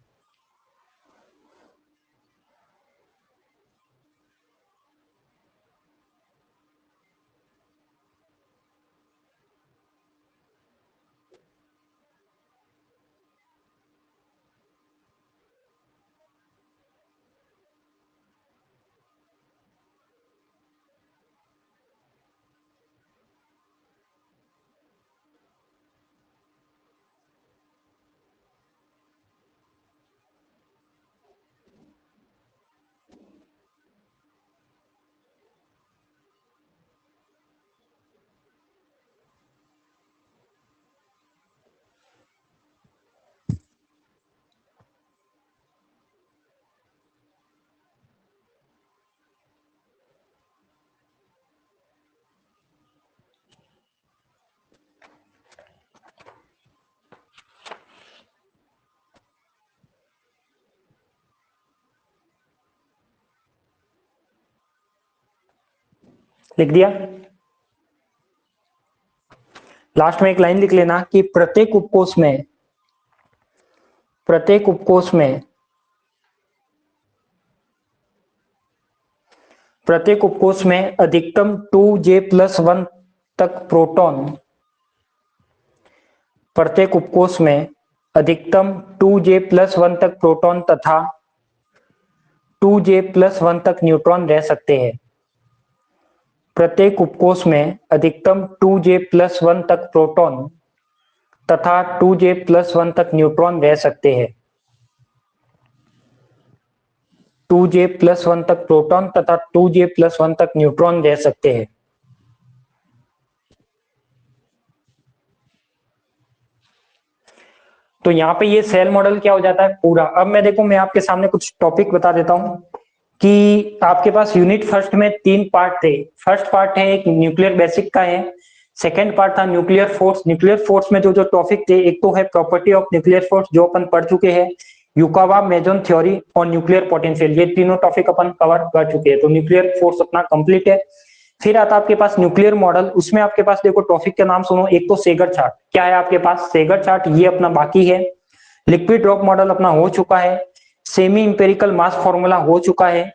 लिख दिया। लास्ट में एक लाइन लिख लेना कि प्रत्येक उपकोष में, प्रत्येक उपकोष में, प्रत्येक उपकोष में अधिकतम 2J प्लस वन तक प्रोटॉन, प्रत्येक उपकोष में अधिकतम 2J प्लस वन तक प्रोटॉन तथा 2J प्लस वन तक न्यूट्रॉन रह सकते हैं। प्रत्येक उपकोष में अधिकतम 2J प्लस वन तक प्रोटॉन तथा 2J प्लस वन तक न्यूट्रॉन रह सकते हैं। 2J प्लस वन तक प्रोटॉन तथा 2J प्लस वन तक न्यूट्रॉन रह सकते हैं। तो यहाँ पे ये सेल मॉडल क्या हो जाता है पूरा। अब मैं देखो मैं आपके सामने कुछ टॉपिक बता देता हूँ कि आपके पास यूनिट फर्स्ट में 3 पार्ट थे। फर्स्ट पार्ट है एक न्यूक्लियर बेसिक का है, सेकेंड पार्ट था न्यूक्लियर फोर्स। न्यूक्लियर फोर्स में जो जो टॉपिक थे, एक तो है प्रॉपर्टी ऑफ न्यूक्लियर फोर्स जो अपन पढ़ चुके हैं, युकावा मेजन थ्योरी और न्यूक्लियर पोटेंशियल, ये तीनों टॉपिक अपन कवर कर चुके हैं। तो न्यूक्लियर फोर्स अपना कंप्लीट है। फिर आता है आपके पास न्यूक्लियर मॉडल। उसमें आपके पास देखो टॉपिक के नाम सुनो, एक तो सेगर चार्ट, क्या है आपके पास सेगर चार्ट, ये अपना बाकी है। लिक्विड रॉक मॉडल अपना हो चुका है। सेमी इंपेरिकल मास फॉर्मूला हो चुका है।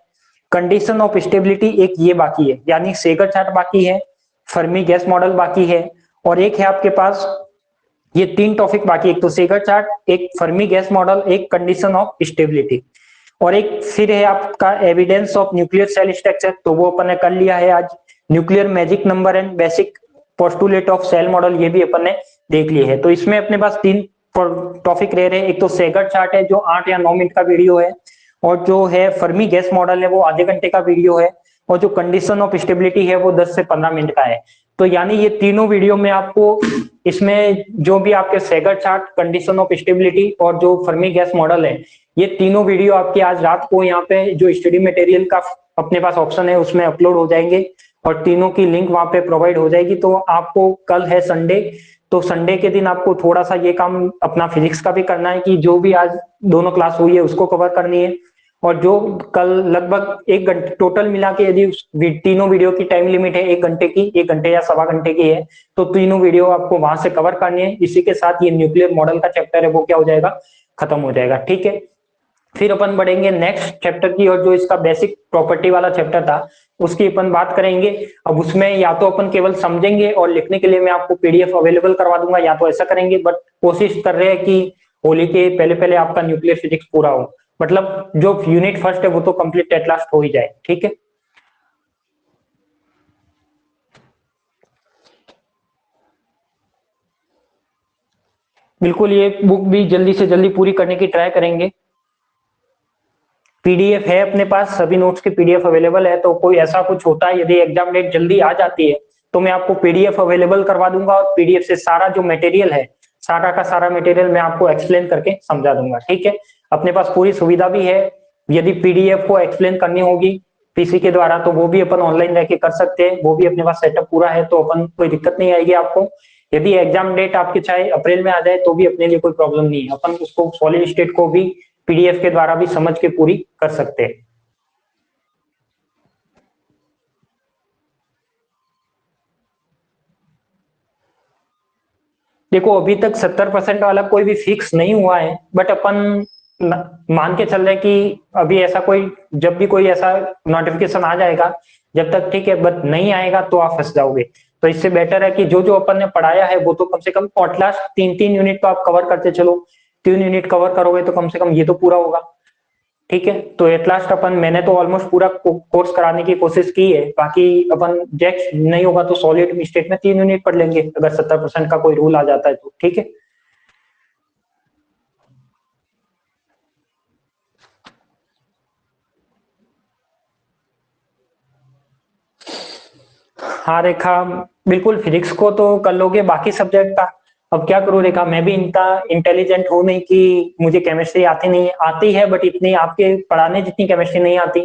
कंडीशन ऑफ स्टेबिलिटी एक ये बाकी है, यानी सेगर चार्ट बाकी है, फर्मी गैस मॉडल बाकी है, और एक है आपके पास ये तीन टॉपिक बाकी, एक तो सेगर चार्ट, एक फर्मी गैस मॉडल, एक कंडीशन ऑफ स्टेबिलिटी, और एक फिर है आपका evidence of nuclear shell structure, तो वो अपन ने कर लिया है आज। Nuclear magic number and basic postulate of shell model, ये भी अपन ने देख लिए है। तो इसमें अपने पास तीन टॉपिक रह रहे हैं, एक तो सेगर चार्ट है जो 8 या 9 मिनट का वीडियो है, और जो है फर्मी गैस मॉडल है वो आधे घंटे का वीडियो है, और जो कंडीशन ऑफ स्टेबिलिटी है वो 10 से 15 मिनट का है। तो यानी ये तीनों वीडियो में आपको इसमें जो भी आपके सेगर चार्ट, कंडीशन ऑफ स्टेबिलिटी और जो फर्मी गैस मॉडल है, ये तीनों वीडियो आपकी आज रात को यहाँ पे जो स्टडी मटेरियल का अपने पास ऑप्शन है उसमें अपलोड हो जाएंगे, और तीनों की लिंक वहां पे प्रोवाइड हो जाएगी। तो आपको कल है संडे, तो संडे के दिन आपको थोड़ा सा ये काम अपना फिजिक्स का भी करना है कि जो भी आज दोनों क्लास हुई है उसको कवर करनी है, और जो कल लगभग 1 घंटे टोटल मिला के यदि तीनों वीडियो की टाइम लिमिट है 1 घंटे की, 1 घंटे या सवा घंटे की है, तो तीनों वीडियो आपको वहां से कवर करनी है। इसी के साथ ये न्यूक्लियर मॉडल का चैप्टर है वो क्या हो जाएगा, खत्म हो जाएगा। ठीक है, फिर अपन बढ़ेंगे नेक्स्ट चैप्टर की, और जो इसका बेसिक प्रॉपर्टी वाला चैप्टर था उसकी अपन बात करेंगे। अब उसमें या तो अपन केवल समझेंगे और लिखने के लिए मैं आपको पीडीएफ अवेलेबल करवा दूंगा, या तो ऐसा करेंगे, बट कोशिश कर रहे हैं कि होली के पहले पहले आपका न्यूक्लियर फिजिक्स पूरा हो, मतलब जो यूनिट फर्स्ट है वो तो कंप्लीट एट लास्ट हो ही जाए। ठीक है, बिल्कुल, ये बुक भी जल्दी से जल्दी पूरी करने की ट्राई करेंगे। पीडीएफ है अपने पास, सभी नोट्स की पीडीएफ अवेलेबल है। तो कोई ऐसा कुछ होता है, यदि एग्जाम डेट जल्दी आ जाती है तो मैं आपको पीडीएफ अवेलेबल करवा दूंगा, और पीडीएफ से सारा जो मटेरियल है, सारा का सारा मटेरियल मैं आपको एक्सप्लेन करके समझा दूंगा। ठीक है, अपने पास पूरी सुविधा भी है, यदि पीडीएफ को एक्सप्लेन करनी होगी पीसी के द्वारा तो वो भी अपन ऑनलाइन रह के कर सकते हैं, वो भी अपने पास सेटअप पूरा है, तो अपन कोई दिक्कत नहीं आएगी आपको। यदि एग्जाम डेट आपके चाहे अप्रैल में आ जाए तो भी अपने लिए कोई प्रॉब्लम नहीं है, अपन उसको सॉलिड स्टेट को भी पीडीएफ के द्वारा भी समझ के पूरी कर सकते हैं। देखो अभी तक 70% वाला कोई भी फिक्स नहीं हुआ है, बट अपन मान के चल रहे हैं कि अभी ऐसा कोई, जब भी कोई ऐसा नोटिफिकेशन आ जाएगा, जब तक ठीक है, बट नहीं आएगा तो आप फंस जाओगे। तो इससे बेटर है कि जो जो अपन ने पढ़ाया है वो तो कम से कम लास्ट 3-3 यूनिट तो आप कवर करते चलो, 3 यूनिट कवर करोगे तो कम से कम ये तो पूरा होगा। ठीक है, तो एट लास्ट अपन, मैंने तो ऑलमोस्ट पूरा कोर्स कराने की कोशिश की है, बाकी अपन जैक्स नहीं होगा तो सॉलिड स्टेट में 3 यूनिट पढ़ लेंगे, अगर 70% का कोई रूल आ जाता है तो। ठीक है, हाँ रेखा, बिल्कुल फिजिक्स को तो कर लोगे, बाकी सब्जेक्ट का अब क्या करूँ रेखा, मैं भी इनका इंटेलिजेंट हूँ नहीं कि मुझे केमिस्ट्री आती नहीं, आती है बट इतनी आपके पढ़ाने जितनी केमिस्ट्री नहीं आती,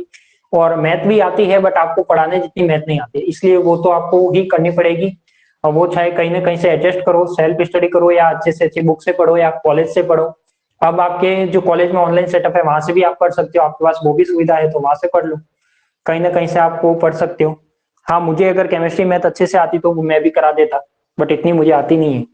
और मैथ भी आती है बट आपको पढ़ाने जितनी मैथ नहीं आती, इसलिए वो तो आपको ही करनी पड़ेगी। और वो चाहे कहीं ना कहीं से एडजस्ट करो, सेल्फ स्टडी करो, या अच्छे से अच्छी बुक से पढ़ो, या कॉलेज से पढ़ो। अब आपके जो कॉलेज में ऑनलाइन सेटअप है वहां से भी आप पढ़ सकते हो, आपके पास वो भी सुविधा है तो वहां से पढ़ लो, कहीं ना कहीं से आपको पढ़ सकते हो। हाँ, मुझे अगर केमिस्ट्री मैथ अच्छे से आती तो मैं भी करा देता, बट इतनी मुझे आती नहीं है।